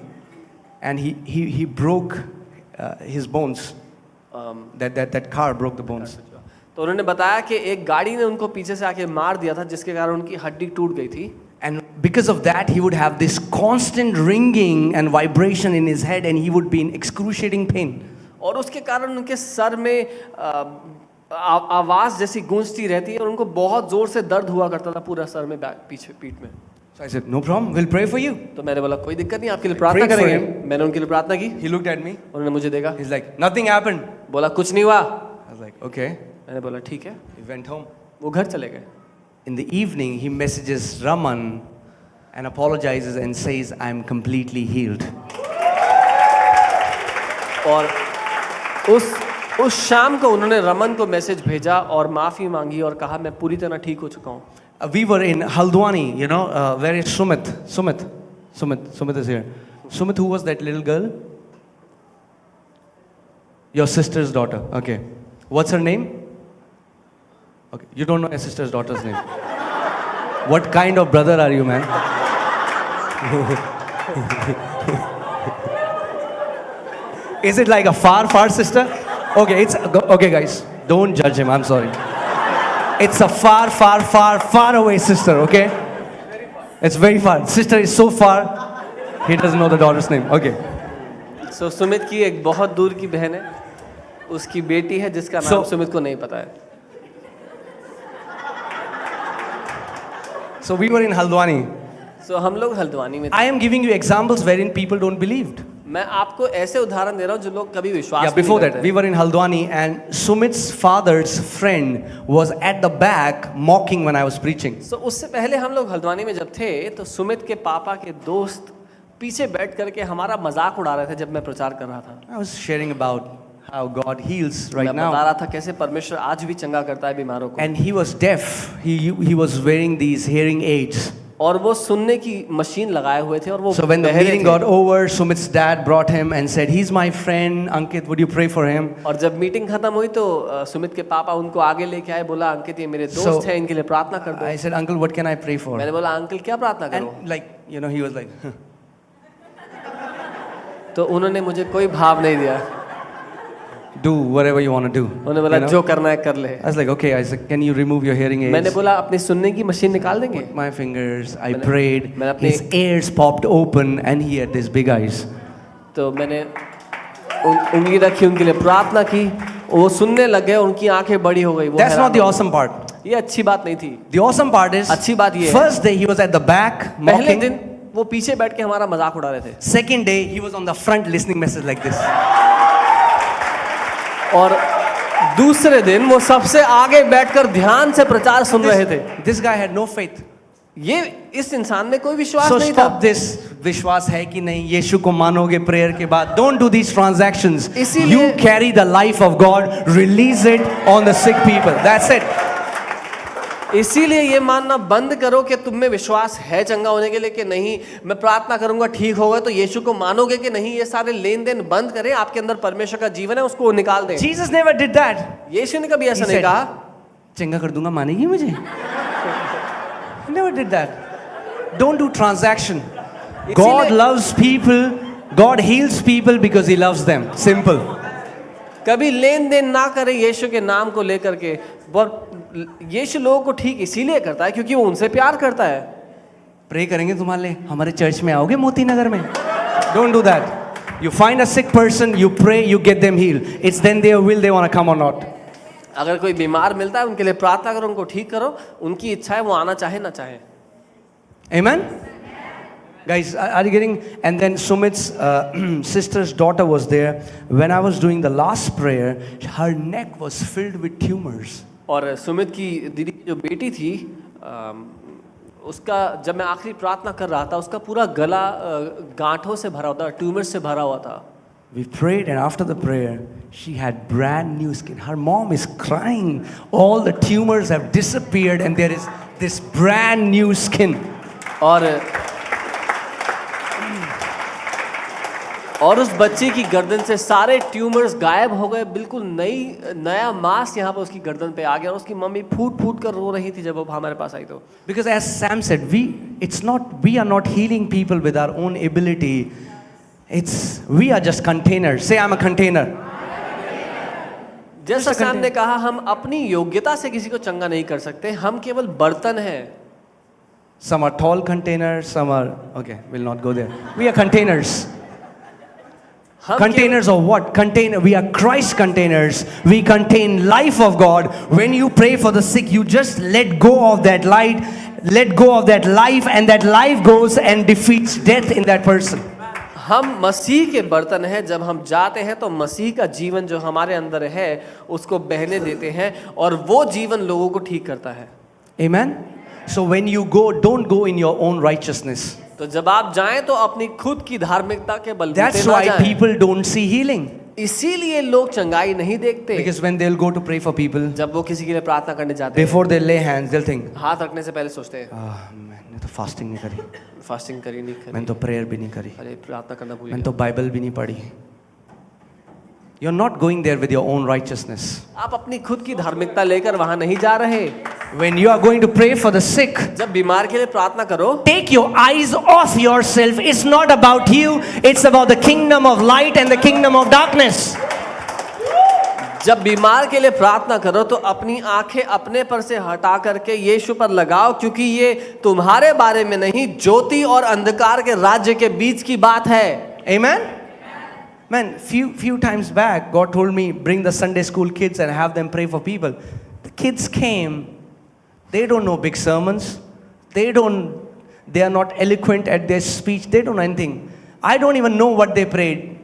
S2: and he broke his bones. That car broke the bones.
S3: तो उन्होंने बताया कि एक गाड़ी ने उनको पीछे से आके मार दिया था, जिसके कारण उनकी हड्डी टूट गई थी।
S2: And because of that, he would have this constant ringing and vibration in his head and he would be in excruciating pain.
S3: और उसके कारण उनके सर में आवाज जैसी गूंजती रहती है और उनको बहुत जोर से दर्द हुआ करता था पूरा सर में, पीछे पीठ में।
S2: So I said, no problem, we'll pray for you.
S3: तो मैंने बोला कोई दिक्कत नहीं, आपके लिए प्रार्थना
S2: Prayed for
S3: करेंगे।
S2: him.
S3: मैंने उनके लिए प्रार्थना की,
S2: He looked at me.
S3: उन्होंने मुझे देखा,
S2: He's like, nothing happened.
S3: बोला कुछ नहीं हुआ।
S2: I was like, okay.
S3: मैंने बोला ठीक है।
S2: He went home.
S3: वो घर चले गए।
S2: In the evening, he messages Raman and apologizes and says, I'm completely healed.
S3: और उस शाम को उन्होंने रमन को मैसेज भेजा और माफी मांगी और कहा मैं पूरी तरह ठीक हो चुका हूँ।
S2: We were in Haldwani, where is Sumit? Sumit is here. Sumit, who was that little girl? Your sister's daughter. Okay. What's her name? Okay. You don't know your sister's daughter's name. What kind of brother are you, man? Is it like a far sister? Okay, okay, guys. Don't judge him. I'm sorry. It's a far away sister, okay? It's very far. Sister is so far, he doesn't know the daughter's name. Okay.
S3: So Sumit की एक बहुत दूर की बहन है, उसकी बेटी है जिसका नाम सुमित को नहीं पता है।
S2: So we were in Haldwani.
S3: So हम लोग हल्द्वानी में थे।
S2: I am giving you examples wherein people don't believe.
S3: मैं आपको ऐसे उदाहरण दे रहा हूँ जो लोग कभी विश्वास
S2: Yeah, before that, we were in Haldwani and Sumit's father's friend was at the back mocking when I was preaching.
S3: So उससे पहले हम लोग हल्द्वानी में जब थे तो सुमित के पापा के दोस्त पीछे बैठ करके हमारा मजाक उड़ा रहे थे जब मैं प्रचार कर रहा था।
S2: I was sharing about how God heals right
S3: मैं बता
S2: now.
S3: रहा था कैसे परमेश्वर आज भी चंगा करता है बीमारों को।
S2: And he was deaf. He was wearing these hearing aids.
S3: और वो सुनने की मशीन लगाए हुए थे और वो
S2: So when the
S3: बहरे
S2: meeting
S3: थे।
S2: got over, Sumit's dad brought him and said, he's my friend, Ankit, would you pray for him?
S3: और जब मीटिंग खत्म हुई तो सुमित के पापा उनको आगे लेके आए, बोला अंकित ये मेरे दोस्त हैं, इनके लिए प्रार्थना कर दो।
S2: I said, uncle, what can I pray for?
S3: मैंने बोला अंकल क्या प्रार्थना करूं?
S2: And like, he was like,
S3: तो उन्होंने मुझे कोई भाव नहीं दिया।
S2: do whatever you want to do.
S3: उन्होंने बोला जो करना है कर ले।
S2: I was like, okay. I said, can you remove your hearing aids?
S3: मैंने बोला अपनी सुनने की मशीन निकाल देंगे।
S2: With my fingers, I prayed.
S3: मैंने अपने
S2: His ears popped open and he had these big eyes.
S3: तो मैंने उंगली रखी, उनके लिए प्रार्थना की, वो सुनने लग गए, उनकी आंखें बड़ी हो गई।
S2: That's not the awesome part.
S3: ये अच्छी बात नहीं थी।
S2: The awesome part is,
S3: अच्छी बात ये है,
S2: first day he was at the back
S3: पहले
S2: mocking.
S3: दिन वो पीछे बैठ के हमारा मजाक उड़ा रहे थे।
S2: Second day he was on the front listening message like this.
S3: और दूसरे दिन वो सबसे आगे बैठकर ध्यान से प्रचार सुन रहे थे।
S2: This guy had no faith.
S3: ये इस इंसान में कोई विश्वास
S2: So
S3: नहीं था।
S2: stop this. विश्वास है कि नहीं यीशु को मानोगे प्रेयर के बाद. Don't do these transactions.
S3: इसीलिए-
S2: You carry the life of God. Release it on the sick people. That's it.
S3: इसीलिए ये मानना बंद करो कि तुम में विश्वास है चंगा होने के लिए कि नहीं, मैं प्रार्थना करूंगा ठीक होगा, तो यीशु को मानोगे कि नहीं, ये सारे लेन देन बंद करें। आपके अंदर परमेश्वर का जीवन है, उसको निकाल दें।
S2: Jesus never did that.
S3: यीशु ने कभी ऐसा
S2: He
S3: नहीं
S2: said,
S3: कहा।
S2: चंगा कर दूंगा मानेगी मुझे? He never did that. Don't do transaction. God loves people. God heals people because He loves them. Simple.
S3: कभी लेन देन ना करें यीशु के नाम को लेकर के। यीशु लोगों को ठीक इसीलिए करता है क्योंकि वो उनसे प्यार करता है।
S2: प्रे करेंगे तुम्हारे लिए, हमारे चर्च में आओगे मोती नगर में? Don't do that. You find a sick person, you pray, you get them healed. It's then their will they want to come or not.
S3: अगर कोई बीमार मिलता है उनके लिए प्रार्थना करो, उनको ठीक करो, उनकी इच्छा है वो आना चाहे ना चाहे।
S2: Amen? Guys, are you getting? And then Sumit's sister's daughter was there. When I was doing the last prayer, her neck was filled with tumors.
S3: और सुमित की दीदी की जो बेटी थी, उसका जब मैं आखिरी प्रार्थना कर रहा था उसका पूरा गला गांठों से भरा हुआ था, ट्यूमर से भरा हुआ था।
S2: We prayed, and after the prayer, she had brand new skin. Her mom is crying. All the tumors have disappeared, and there is this brand new skin.
S3: और उस बच्ची की गर्दन से सारे ट्यूमर्स गायब हो गए, बिल्कुल नया मांस यहाँ पर उसकी गर्दन पे आ गया। और उसकी मम्मी फूट फूट कर रो रही थी जब वो हमारे पास आई तो।
S2: Because as Sam said, we are not healing people with our own ability. We are just containers. Say, I'm a container.
S3: जैसा सैम ने कहा, हम अपनी योग्यता से किसी को चंगा नहीं कर सकते, हम केवल बर्तन हैं।
S2: Some are tall containers, some are okay. We'll not go there. We are containers. Containers of what? We are Christ containers. We contain life of God. When you pray for the sick, you just let go of that light, let go of that life, and that life goes and defeats death in that person.
S3: हम मसीह के बर्तन हैं। जब हम जाते हैं तो मसीह का जीवन जो हमारे अंदर है उसको बहने देते हैं और वो जीवन लोगों को ठीक करता है।
S2: Amen. So when you go, don't go in your own righteousness.
S3: तो जब आप जाएं तो अपनी खुद की धार्मिकता के बलबूते
S2: That's
S3: ना
S2: why
S3: जाएं।
S2: people don't see healing.
S3: इसीलिए लोग चंगाई नहीं देखते।
S2: Because when they'll go to pray for people,
S3: जब वो किसी के लिए प्रार्थना करने जाते हैं,
S2: before they lay hands, they'll think,
S3: हाथ रखने से पहले सोचते हैं,
S2: मैंने तो फास्टिंग नहीं करी,
S3: फास्टिंग करी नहीं करी,
S2: मैंने तो प्रेयर भी नहीं करी,
S3: अरे प्रार्थना करना भूल
S2: मैंने
S3: गया।
S2: तो बाइबल भी नहीं पढ़ी। You're not going there with your own righteousness.
S3: आप अपनी खुद की धार्मिकता लेकर वहां नहीं जा रहे।
S2: When you are going to pray for the sick,
S3: जब बीमार के लिए प्रार्थना करो,
S2: take your eyes off yourself. It's not about you, it's about the kingdom of light and the kingdom of darkness.
S3: जब बीमार के लिए प्रार्थना करो तो अपनी आंखें अपने पर से हटा करके यीशु पर लगाओ, क्योंकि ये तुम्हारे बारे में नहीं, ज्योति और अंधकार के राज्य के बीच की बात है।
S2: Amen? Man, few times back, God told me, bring the Sunday school kids and have them pray for people. The kids came. They don't know big sermons. They are not eloquent at their speech. They don't know anything. I don't even know what they prayed.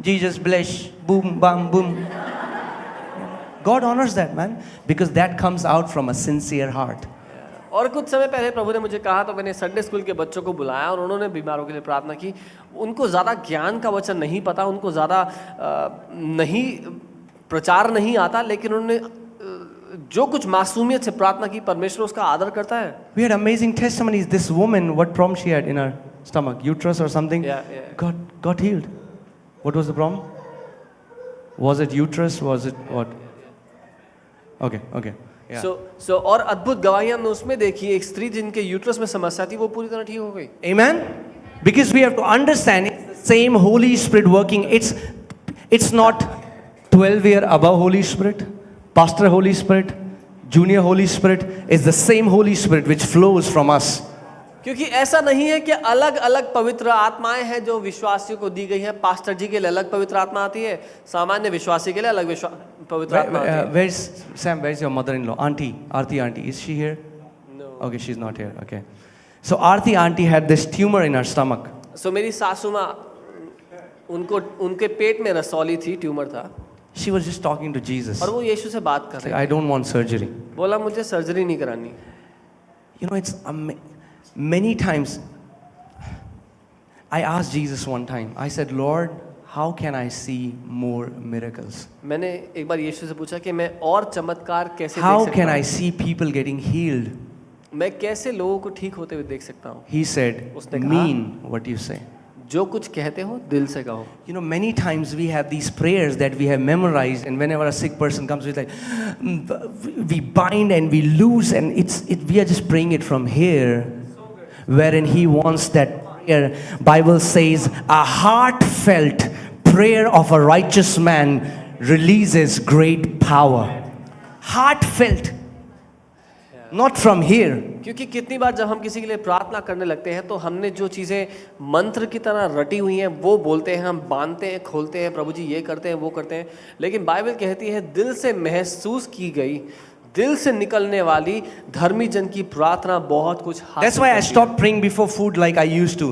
S2: Jesus bless, boom, bam, boom. God honors that, man, because that comes out from a sincere heart.
S3: और कुछ समय पहले प्रभु ने मुझे कहा तो मैंने Sunday school के बच्चों को बुलाया और उन्होंने बीमारों के लिए प्रार्थना की। उनको ज़्यादा ज्ञान का वचन नहीं पता, उनको ज़्यादा नहीं प्रचार नहीं आता, लेकिन उन्होंने जो कुछ मासूमियत से प्रार्थना की, परमेश्वर उसका आदर करता है।
S2: We had amazing testimonies. This woman, what problem she had in her stomach, uterus or something, got healed. What was the problem? Was it uterus? Was it what? Okay. Yeah.
S3: So और अद्भुत गवाहियां हमने उसमें देखी। एक स्त्री जिनके uterus में समस्या थी वो पूरी तरह ठीक हो गई।
S2: Amen. Because we have to understand it's the same Holy Spirit working. It's not 12 year above Holy Spirit, Pastor Holy Spirit, Junior Holy Spirit. It's the same Holy Spirit which flows from us.
S3: क्योंकि ऐसा नहीं है कि अलग अलग पवित्र आत्माएं हैं जो विश्वासियों को दी गई हैं। पास्टर जी के लिए अलग पवित्र आत्मा आती है, सामान्य विश्वासी के लिए अलग पवित्र आत्मा आती है।
S2: Where's your mother-in-law? Aarti auntie, is she here?
S3: No.
S2: Okay, she's not here. Okay. So Aarti auntie had this tumor in her stomach.
S3: So मेरी सासू माँ, उनके पेट में रसौली थी, ट्यूमर था।
S2: She was just talking to Jesus.
S3: और वो यीशु से बात कर रही।
S2: I don't want surgery.
S3: बोला मुझे सर्जरी नहीं करानी।
S2: You know, it's many times I asked Jesus one time. I said, Lord, how can I see more miracles?
S3: मैंने एक बार यीशु से पूछा कि मैं और चमत्कार कैसे
S2: How
S3: देख सकता
S2: can
S3: हूँ?
S2: I see people getting healed?
S3: मैं कैसे लोगों को ठीक होते हुए देख सकता हूँ?
S2: He said,
S3: उसने कहा,
S2: mean what you say.
S3: जो कुछ कहते हो दिल से कहो।
S2: You know, many times we have these prayers that we have memorized, and whenever a sick person comes, we're like, we bind and we loose, and we are just praying it from here, wherein He wants that prayer. Bible says, a heartfelt prayer of a righteous man releases great power. Heartfelt, not from here.
S3: क्योंकि कितनी बार जब हम किसी के लिए प्रार्थना करने लगते हैं तो हमने जो चीज़ें मंत्र की तरह रटी हुई हैं वो बोलते हैं, हम बांधते हैं, खोलते हैं, प्रभु जी ये करते हैं, वो करते हैं, लेकिन बाइबल कहती है दिल से महसूस की गई, दिल से निकलने वाली धर्मी जन की प्रार्थना बहुत कुछ हासिल
S2: That's why I
S3: करती है।
S2: stopped praying before food like I used to.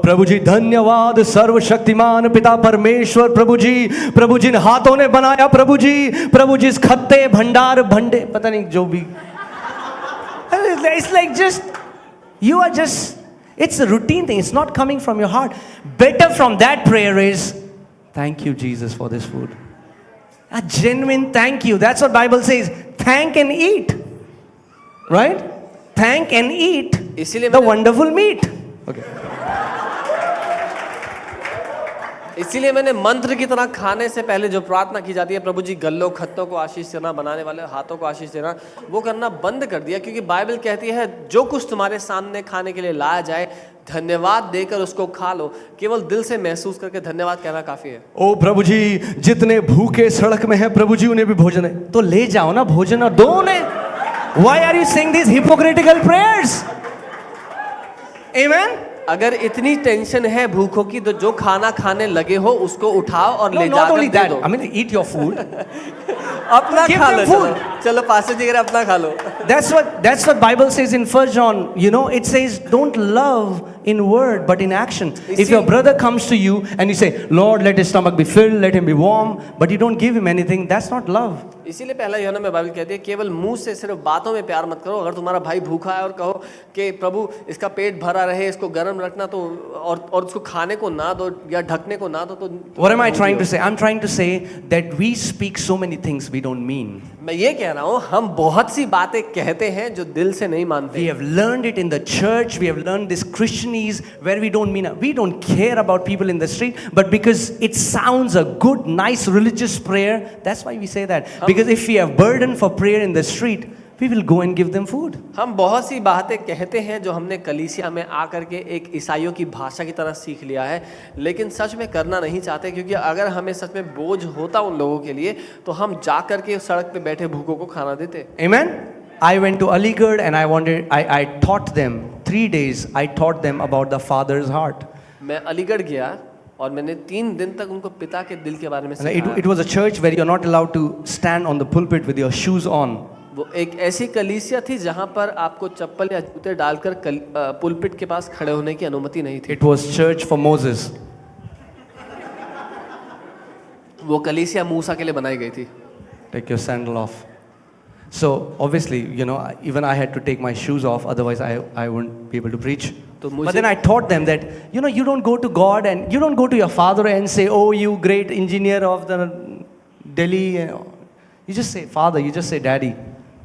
S2: प्रभु जी धन्यवाद सर्वशक्तिमान पिता परमेश्वर, प्रभु जिन हाथों ने बनाया, प्रभु जी इस खत्ते भंडार भंडे पता नहीं जो भी। It's like just You are just, it's a routine thing. It's not coming from your heart. Better from that prayer is, thank you, Jesus, for this food. A genuine thank you. That's what Bible says. Thank and eat. Right? Thank and eat
S3: इसीलिए
S2: the wonderful meat. Okay.
S3: इसीलिए मैंने मंत्र की तरह खाने से पहले जो प्रार्थना की जाती है, प्रभु जी गल्लों खत्तों को आशीष देना, बनाने वाले हाथों को आशीष देना, वो करना बंद कर दिया, क्योंकि बाइबल कहती है जो कुछ तुम्हारे सामने खाने के लिए लाया जाए धन्यवाद देकर उसको खा लो। केवल दिल से महसूस करके धन्यवाद कहना काफी है।
S2: ओ प्रभु जी, जितने भूखे सड़क में हैं प्रभु जी उन्हें भी भोजन है, तो ले जाओ ना भोजन और दो उन्हें। Why are you saying these hypocritical prayers? Amen?
S3: अगर इतनी टेंशन है भूखों की, तो जो खाना खाने लगे हो उसको उठाओ और
S2: No,
S3: ले
S2: not
S3: जाकर
S2: only
S3: दे
S2: that.
S3: दो।
S2: I mean, eat your food.
S3: अपना
S2: Give
S3: खा
S2: them
S3: लो,
S2: food.
S3: चलो पास्टर जी अगर अपना खा लो।
S2: That's what Bible says in 1 John. You know, it says don't love in word but in action. If your brother comes to you and you say, Lord, let his stomach be filled, let him be warm, but you don't give him anything, that's not love.
S3: इसीलिए पहला यूहन्ना में Bible कहती है केवल मुंह से सिर्फ बातों में प्यार मत करो। अगर तुम्हारा भाई भूखा है और कहो कि प्रभु इसका पेट भरा रहे, इसको गर्म रखना, तो और उसको खाने को ना दो या ढकने को ना दो, तो
S2: What am I trying to say? I'm trying to say that we speak so many things we don't mean.
S3: मैं ये कह रहा हूँ हम बहुत सी बातें कहते हैं जो दिल से नहीं मानते।
S2: We have learned it in the church. We have learned this Christianese where we don't mean, we don't care about people in the street, but because it sounds a good, nice religious prayer, that's why we say that. Because if we have burden for prayer in the street, we will go and give them food.
S3: हम बहुत सी बातें कहते हैं जो हमने कलीसिया में आकर के एक ईसाइयों की भाषा की तरह सीख लिया है, लेकिन सच में करना नहीं चाहते, क्योंकि अगर हमें सच में बोझ होता उन लोगों के लिए तो हम जा कर के सड़क पे बैठे भूखों को खाना देते।
S2: Amen. I went to Aligarh and I taught them 3 days. I taught them about the Father's heart.
S3: मैं अलीगढ़ गया और मैंने 3 दिन तक उनको पिता के दिल के बारे में सिखाया।
S2: It was a church where you're not allowed to stand on the pulpit with your shoes on.
S3: वो एक ऐसी कलीसिया थी जहाँ पर आपको चप्पल या जूते डालकर पुलपिट के पास खड़े होने की अनुमति नहीं थी।
S2: It was church for Moses.
S3: वो कलीसिया मूसा के लिए बनाई गई थी।
S2: Take your sandal off. So obviously, you know, even I had to take my shoes off, otherwise I wouldn't be able to preach. But then I taught them that, you know, you don't go to God and you don't go to your father and say, oh, you great engineer of the Delhi. You just say Father, you just say Daddy.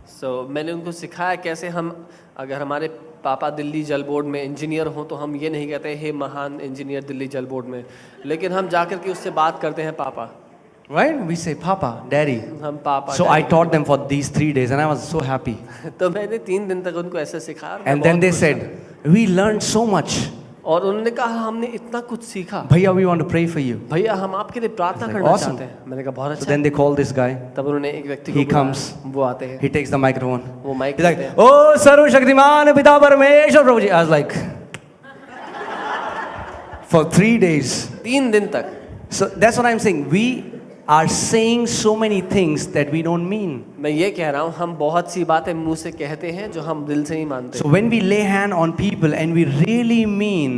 S3: So मैंने उनको सिखाया कैसे हम, अगर हमारे पापा दिल्ली जल board में इंजीनियर हों तो हम ये नहीं कहते हे महान इंजीनियर दिल्ली जल बोर्ड में, लेकिन हम जाकर के उससे बात करते हैं पापा।
S2: Right? We say Papa, Daddy.
S3: हम पापा।
S2: So I taught them for these 3 days and I was so happy.
S3: तो मैंने 3 दिन तक उनको ऐसे सिखाया।
S2: And then they said, we learned so much.
S3: और उन्होंने कहा हमने इतना कुछ सीखा।
S2: भैया, we want to pray for you.
S3: भैया हम आपके लिए प्रार्थना करना चाहते हैं। मैंने कहा बहुत अच्छा।
S2: So then they call this guy.
S3: तब उन्होंने एक व्यक्ति को
S2: He comes.
S3: वो आते हैं।
S2: He takes the microphone.
S3: वो माइक
S2: He's like, oh सर्वशक्तिमान पिता परमेश्वर प्रभु जी. I was like, for 3 days.
S3: 3 दिन तक।
S2: So that's what I'm saying. We are saying so many things that we don't mean.
S3: मैं ये कह रहा हूँ हम बहुत सी बातें मुंह से कहते हैं जो हम दिल से नहीं मानते।
S2: So when we lay hand on people and we really mean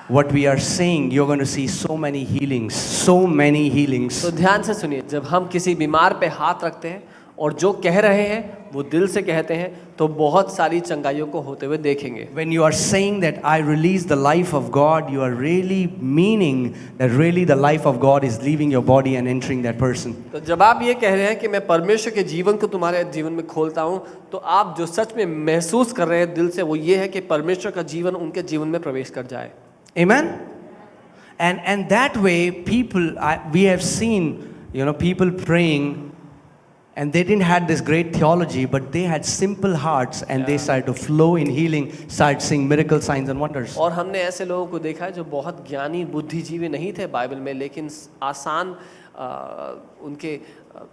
S2: what we are saying, you're going to see so many healings, so many healings.
S3: तो ध्यान से सुनिए, जब हम किसी बीमार पे हाथ रखते हैं और जो कह रहे हैं वो दिल से कहते हैं, तो बहुत सारी चंगाइयों को होते हुए देखेंगे।
S2: When you are saying that I release the life of God, you are really meaning that really the life of God is leaving your body and entering that person.
S3: तो जब आप ये कह रहे हैं कि मैं परमेश्वर के जीवन को तुम्हारे जीवन में खोलता हूँ, तो आप जो सच में महसूस कर रहे हैं दिल से, वो ये है कि परमेश्वर का जीवन उनके जीवन में प्रवेश कर जाए।
S2: Amen? And that way people, we have seen, you know, people praying and they didn't had this great theology, but they had simple hearts and they started to flow in healing, started seeing miracle signs and wonders.
S3: और हमने ऐसे लोगों को देखा है जो बहुत ज्ञानी बुद्धिजीवी नहीं थे बाइबल में, लेकिन आसान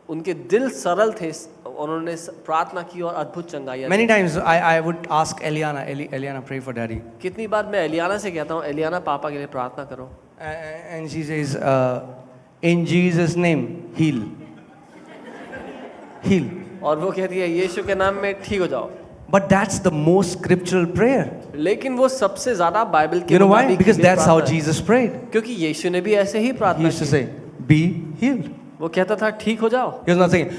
S3: उनके दिल सरल थे, उन्होंने प्रार्थना की और अद्भुत चंगाइयाँ।
S2: Many times I would ask Eliana, pray for daddy.
S3: कितनी बार मैं एलियाना से कहता हूँ, एलियाना पापा के लिए प्रार्थना करो।
S2: And she says, in Jesus name, heal. Heal.
S3: और वो कहती है यीशु के नाम में ठीक हो जाओ।
S2: But that's the most scriptural prayer.
S3: लेकिन वो सबसे ज्यादा बाइबल के
S2: You know why?
S3: मुताबिक
S2: Because that's how
S3: प्रार्थना है।
S2: Jesus prayed.
S3: क्योंकि यीशु ने भी ऐसे ही
S2: He
S3: प्रार्थना
S2: used to
S3: की।
S2: say, be healed.
S3: वो कहता था ठीक हो जाओ।
S2: He was not saying,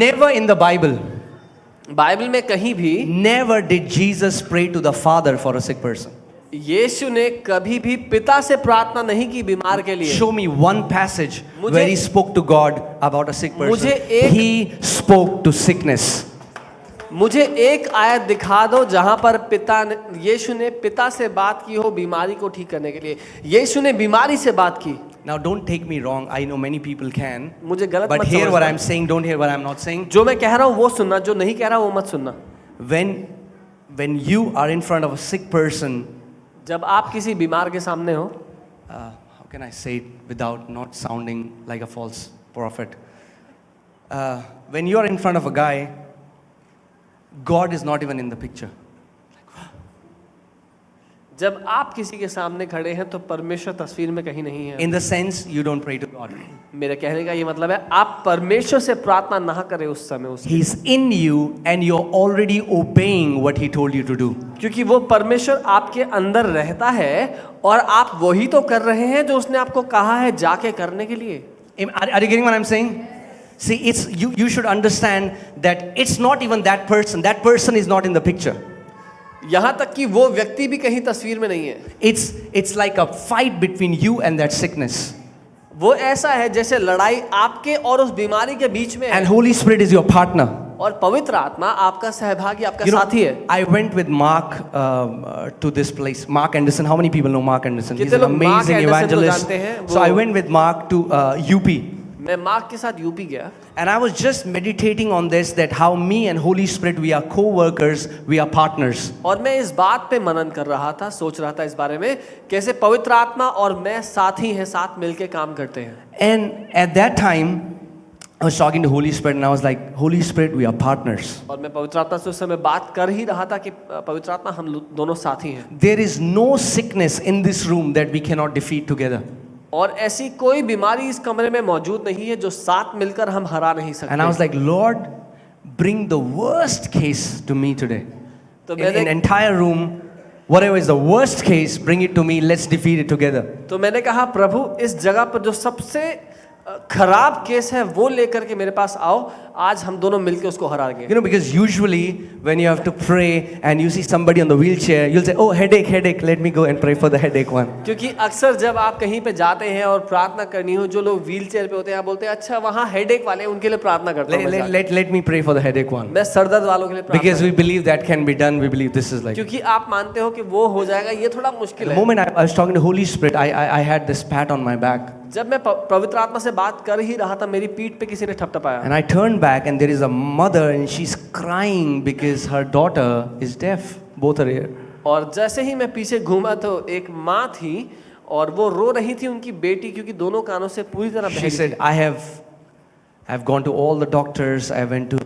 S2: never in the Bible.
S3: Bible में कहीं भी
S2: never did Jesus pray to the Father for a sick person.
S3: यीशु ने कभी भी पिता से प्रार्थना नहीं की बीमार के लिए।
S2: Show me one passage
S3: मुझे-
S2: where he spoke to God about a sick person.
S3: मुझे एक-
S2: He spoke to sickness.
S3: मुझे एक आयत दिखा दो जहां पर यीशु ने पिता से बात की हो बीमारी को ठीक करने के लिए। यीशु ने बीमारी से बात की।
S2: Now don't take me wrong. I know many people can.
S3: मुझे गलत
S2: But
S3: मत
S2: hear what
S3: समझना।
S2: I'm saying. Don't hear what I'm not saying.
S3: जो मैं कह रहा हूं वो सुनना, जो नहीं कह रहा वो मत सुनना।
S2: When you are in front of a sick person,
S3: जब आप किसी बीमार के सामने हो,
S2: how can I say it without not sounding like a false prophet? When you are in front of a guy, God is not even in the picture.
S3: जब आप किसी के सामने खड़े हैं तो परमेश्वर तस्वीर में कहीं नहीं है।
S2: In the sense, you don't pray to God.
S3: मेरे कहने का ये मतलब है आप परमेश्वर से प्रार्थना ना करें उस समय उसके।
S2: He's in you and you're already obeying what He told you to do.
S3: क्योंकि वो परमेश्वर आपके अंदर रहता है और आप वही तो कर रहे हैं जो उसने आपको कहा है जाके करने के लिए।
S2: Are you getting what I'm saying? See, it's you should understand that it's not even that person. That person is not in the picture.
S3: यहाँ तक कि वो व्यक्ति भी कहीं तस्वीर में नहीं है।
S2: It's like a fight between you and that sickness.
S3: वो ऐसा है जैसे लड़ाई आपके और उस बीमारी के बीच में है।
S2: And Holy Spirit is your partner.
S3: और पवित्र आत्मा आपका सहभागी, आपका
S2: You know,
S3: साथी है।
S2: I went with Mark to this place. Mark Anderson. How many people know Mark Anderson? He's
S3: कितने
S2: an
S3: लोग Mark
S2: amazing
S3: Anderson को
S2: evangelist.
S3: जानते हैं?
S2: So I went with Mark to UP.
S3: मैं मार्क के साथ यूपी गया।
S2: And I was just meditating on this, that how me and Holy Spirit, we are co-workers, we are partners.
S3: और मैं इस बात पे मनन कर रहा था, सोच रहा था इस बारे में कैसे पवित्र आत्मा और मैं साथी हैं, साथ मिलके काम करते हैं।
S2: And at that time, I was talking to Holy Spirit and I was like, Holy Spirit, we are partners.
S3: और मैं पवित्र आत्मा से उस समय बात कर ही रहा था कि पवित्र आत्मा हम दोनों साथी हैं।
S2: There is no sickness in this room that we cannot defeat together.
S3: और ऐसी कोई बीमारी इस कमरे में मौजूद नहीं है जो साथ मिलकर हम हरा नहीं सकते।
S2: And I was like, Lord, bring the worst case to me today.
S3: तो
S2: In entire room, whatever is the worst case, bring it to me. Let's defeat it together.
S3: तो मैंने कहा प्रभु इस जगह पर जो सबसे खराब केस है वो लेकर के मेरे पास आओ, आज हम दोनों मिलके उसको हराएंगे।
S2: You know, because usually when you have to pray and you see somebody on the wheelchair, you'll say, oh, headache, let me go and pray for the headache one.
S3: क्योंकि अक्सर जब आप कहीं पे जाते हैं और प्रार्थना करनी हो, जो लोग व्हील चेयर पे होते हैं आप बोलते हैं अच्छा वहाँ हेडेक वाले हैं उनके लिए प्रार्थना करता हूँ मैं जाके।
S2: Let me pray for the headache one.
S3: मैं सरदर्द वालों के लिए प्रार्थना
S2: Because we believe that can be done. We believe this is like.
S3: क्योंकि आप मानते हो कि वो हो जाएगा, ये थोड़ा मुश्किल
S2: The
S3: है।
S2: moment I was talking to Holy Spirit, I had this pat on my back.
S3: जब मैं पवित्र आत्मा से बात कर ही रहा था मेरी पीठ पे किसी ने ठपठपाया।
S2: And I turned back and there is a mother and she's crying because her daughter is deaf. Both are here.
S3: और जैसे ही मैं पीछे घूमा तो एक माँ थी और वो रो रही थी उनकी बेटी क्योंकि दोनों कानों से पूरी तरह
S2: She
S3: बहरी
S2: said,
S3: थी।
S2: I've gone to all the doctors. I went to,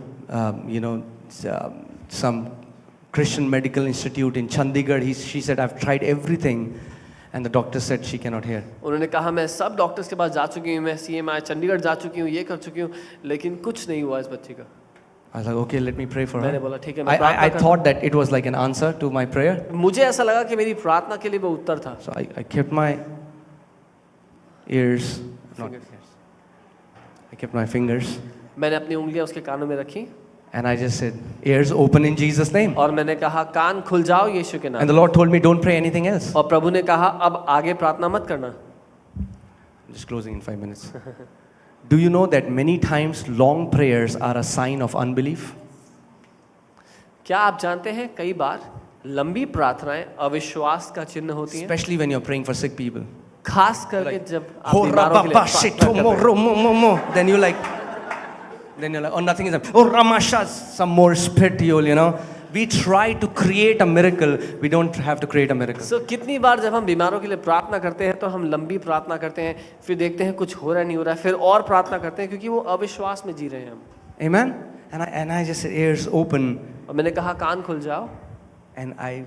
S2: some Christian medical institute in Chandigarh. She said, I've tried everything. And the doctor said she cannot hear.
S3: उन्होंने कहा मैं सब डॉक्टर्स के पास जा चुकी हूँ, मैं CMI चंडीगढ़ जा चुकी हूँ, ये कर चुकी हूँ, लेकिन कुछ नहीं हुआ इस बच्ची का।
S2: I was like, okay, let me pray for
S3: मैंने
S2: her.
S3: बोला ठीक है मैं
S2: I
S3: प्रार्थना करता
S2: thought that it was like an answer to my prayer.
S3: हूँ। मुझे ऐसा लगा कि मेरी प्रार्थना के लिए वो उत्तर था।
S2: So I kept my ears, not ears. I kept my fingers.
S3: मैंने अपनी उंगलियां उसके कानों में रखी
S2: And I just said, ears open in Jesus' name.
S3: और मैंने कहा कान खुल जाओ यीशु के
S2: And
S3: नाम।
S2: the Lord told me, don't pray anything else.
S3: और प्रभु ने कहा अब आगे प्रार्थना मत करना।
S2: I'm just closing in 5 minutes. Do you know that many times long prayers are a sign of unbelief?
S3: क्या आप जानते हैं कई बार लंबी प्रार्थनाएं अविश्वास का चिन्ह होती हैं,
S2: Especially when you're praying for sick people.
S3: खास करके जब आप बीमारों के लिए प्रार्थना करते हैं।
S2: Then you're like, oh, nothing is. Oh, Ramasha, some more spiritual, We try to create a miracle. We don't have to create a miracle.
S3: So, कितनी बार जब हम बीमारों के लिए प्रार्थना करते हैं तो हम लंबी प्रार्थना करते हैं, फिर देखते हैं कुछ हो रहा नहीं हो रहा है, फिर और प्रार्थना करते हैं क्योंकि वो अविश्वास में जी रहे हैं हम।
S2: Amen? And I just said, ears open.
S3: और मैंने कहा कान खुल जाओ।
S2: And I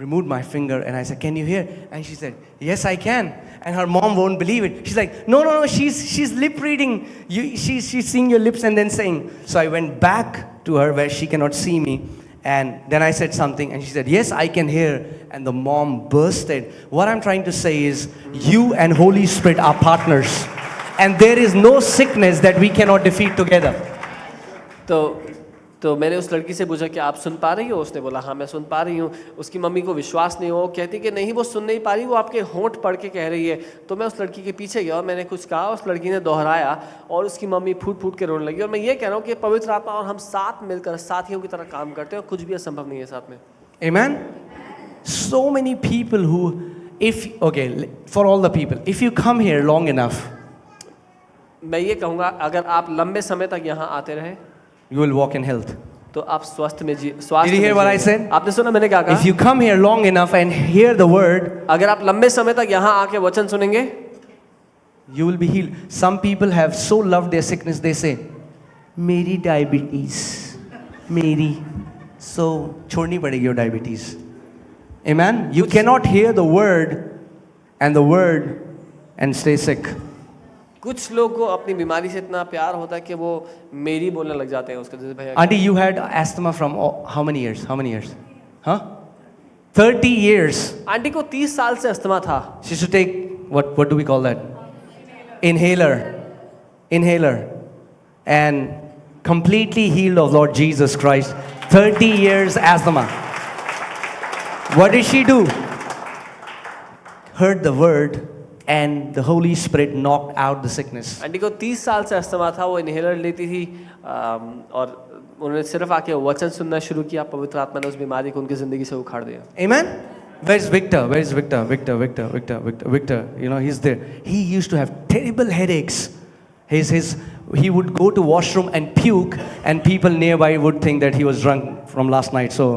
S2: removed my finger and I said, can you hear? And she said, yes, I can. And her mom won't believe it. She's like, no, she's lip reading. She's seeing your lips and then saying. So I went back to her where she cannot see me. And then I said something and she said, yes, I can hear. And the mom bursted. What I'm trying to say is, you and Holy Spirit are partners. And there is no sickness that we cannot defeat together.
S3: तो तो मैंने उस लड़की से पूछा कि आप सुन पा रही हो? उसने बोला हाँ मैं सुन पा रही हूँ। उसकी मम्मी को विश्वास नहीं हो, कहती कि नहीं वो सुन नहीं पा रही, वो आपके होंठ पढ़ के कह रही है। तो मैं उस लड़की के पीछे गया और मैंने कुछ कहा, उस लड़की ने दोहराया और उसकी मम्मी फूट फूट के रोने लगी। और मैं ये कह रहा हूँ कि पवित्र आत्मा और हम साथ मिलकर साथियों की तरह काम करते हैं और कुछ भी असंभव नहीं है साथ में।
S2: Amen? So many people who, for all the people, if you come here long enough,
S3: मैं ये कहूँगा अगर आप लंबे समय तक यहाँ आते रहे
S2: you will walk in health.
S3: तो आप स्वास्थ्य में
S2: Did you hear what I said?
S3: आपने सुना मैंने क्या कहा?
S2: If you come here long enough and hear the word,
S3: अगर आप लंबे समय तक यहाँ आके वचन सुनेंगे,
S2: you will be healed. Some people have so loved their sickness, they say, मेरी diabetes, मेरी, so छोड़नी पड़ेगी वो diabetes. Amen? You cannot hear the word and stay sick.
S3: कुछ लोग को अपनी बीमारी से इतना प्यार होता है कि वो मेरी बोलने लग जाते हैं उसके जैसे भैया।
S2: Auntie, you had asthma from how many years? How many years? Huh? 30 years.
S3: Aunty को 30 साल से अस्थमा था।
S2: She should take, what do we call that? Inhaler. And completely healed of Lord Jesus Christ. 30 years asthma. What did she do? Heard the word and the Holy Spirit knocked out the sickness.
S3: Aunty को 30 साल से asthma था, वो inhaler लेती थी और उन्होंने सिर्फ आके वचन सुनना शुरू किया, पवित्र आत्मा ने उस बीमारी को उनकी जिंदगी से उखाड़ दिया।
S2: Amen? Where's Victor? Victor, you know, he's there. He used to have terrible headaches. He would go to washroom and puke and people nearby would think that he was drunk from last night, so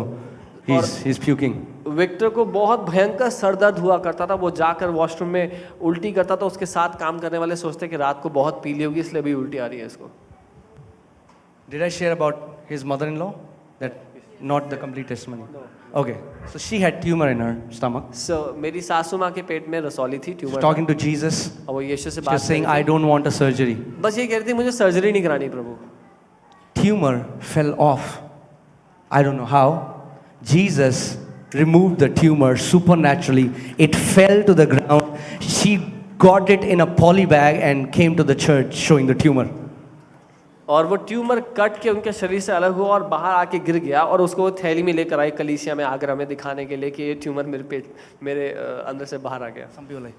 S2: he's puking.
S3: Victor को बहुत भयंकर sir दर्द हुआ करता था, वो जाकर washroom में उल्टी करता था। उसके साथ काम करने वाले सोचते कि रात को बहुत पी ली होगी इसलिए भी उल्टी आ रही है इसको।
S2: Did I share about his mother-in-law? That not the complete testimony.
S3: No.
S2: Okay, so she had tumor in her stomach.
S3: So मेरी सासू माँ के पेट में रसौली थी,
S2: She
S3: ट्यूमर
S2: was
S3: था।
S2: talking to Jesus.
S3: और वो यीशु से
S2: She
S3: बात
S2: was saying,
S3: कर रही
S2: I
S3: थी।
S2: don't want a surgery.
S3: बस ये कह रही थी मुझे सर्जरी नहीं करानी प्रभु।
S2: Tumor fell off. I don't know how. Jesus removed the tumor supernaturally. It fell to the ground. She got it in a poly bag and came to the church showing the tumor.
S3: और वो tumour cut के उनके शरीर से अलग हुआ और बाहर आके गिर गया और उसको वो थैली में लेकर आई कलीसिया में आगरा में दिखाने के लिए कि ये ट्यूमर मेरे अंदर से बाहर आ गया।
S2: Some people like.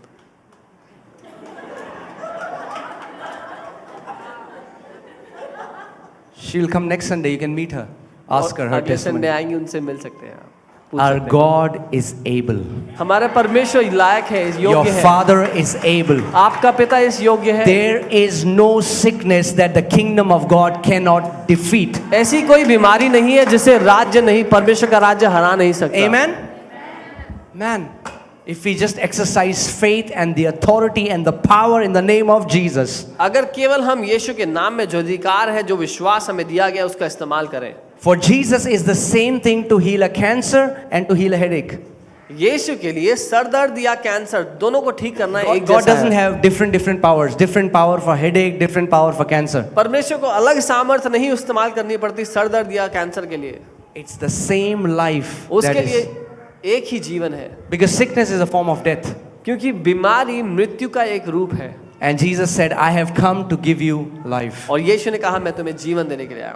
S2: She will come next Sunday. You can meet her. Ask her her
S3: अगले संडे
S2: testimony.
S3: आएंगे, उनसे मिल सकते हैं आप। पूछ
S2: Our
S3: सकते हैं।
S2: God is able.
S3: हमारे परमेश्वर लायक है,
S2: Your
S3: योग्य है।
S2: Father is able.
S3: आपका पिता इस योग्य है।
S2: There is no sickness that the kingdom of God cannot defeat.
S3: ऐसी कोई बीमारी नहीं है जिसे राज्य नहीं, परमेश्वर का राज्य हरा नहीं सकता।
S2: Amen? Man, if we just exercise faith and the authority and the power in the name of Jesus,
S3: अगर केवल हम यीशु के नाम में जो अधिकार है, जो विश्वास हमें दिया गया उसका इस्तेमाल करें।
S2: for Jesus is the same thing to heal a cancer and to heal a headache.
S3: यीशु के लिए सर दर्द या कैंसर दोनों को ठीक करना एक
S2: God
S3: जैसा
S2: doesn't
S3: है।
S2: have different powers. Different power for headache, different power for cancer.
S3: परमेश्वर को अलग सामर्थ्य नहीं इस्तेमाल करनी पड़ती सर दर्द या कैंसर के लिए।
S2: It's the same life. that
S3: उसके
S2: is-
S3: लिए एक ही जीवन है,
S2: because sickness is a form of death.
S3: क्योंकि बीमारी मृत्यु का एक रूप है।
S2: And Jesus said, I have come to give you life.
S3: और यीशु ने कहा मैं तुम्हें जीवन देने के लिए आया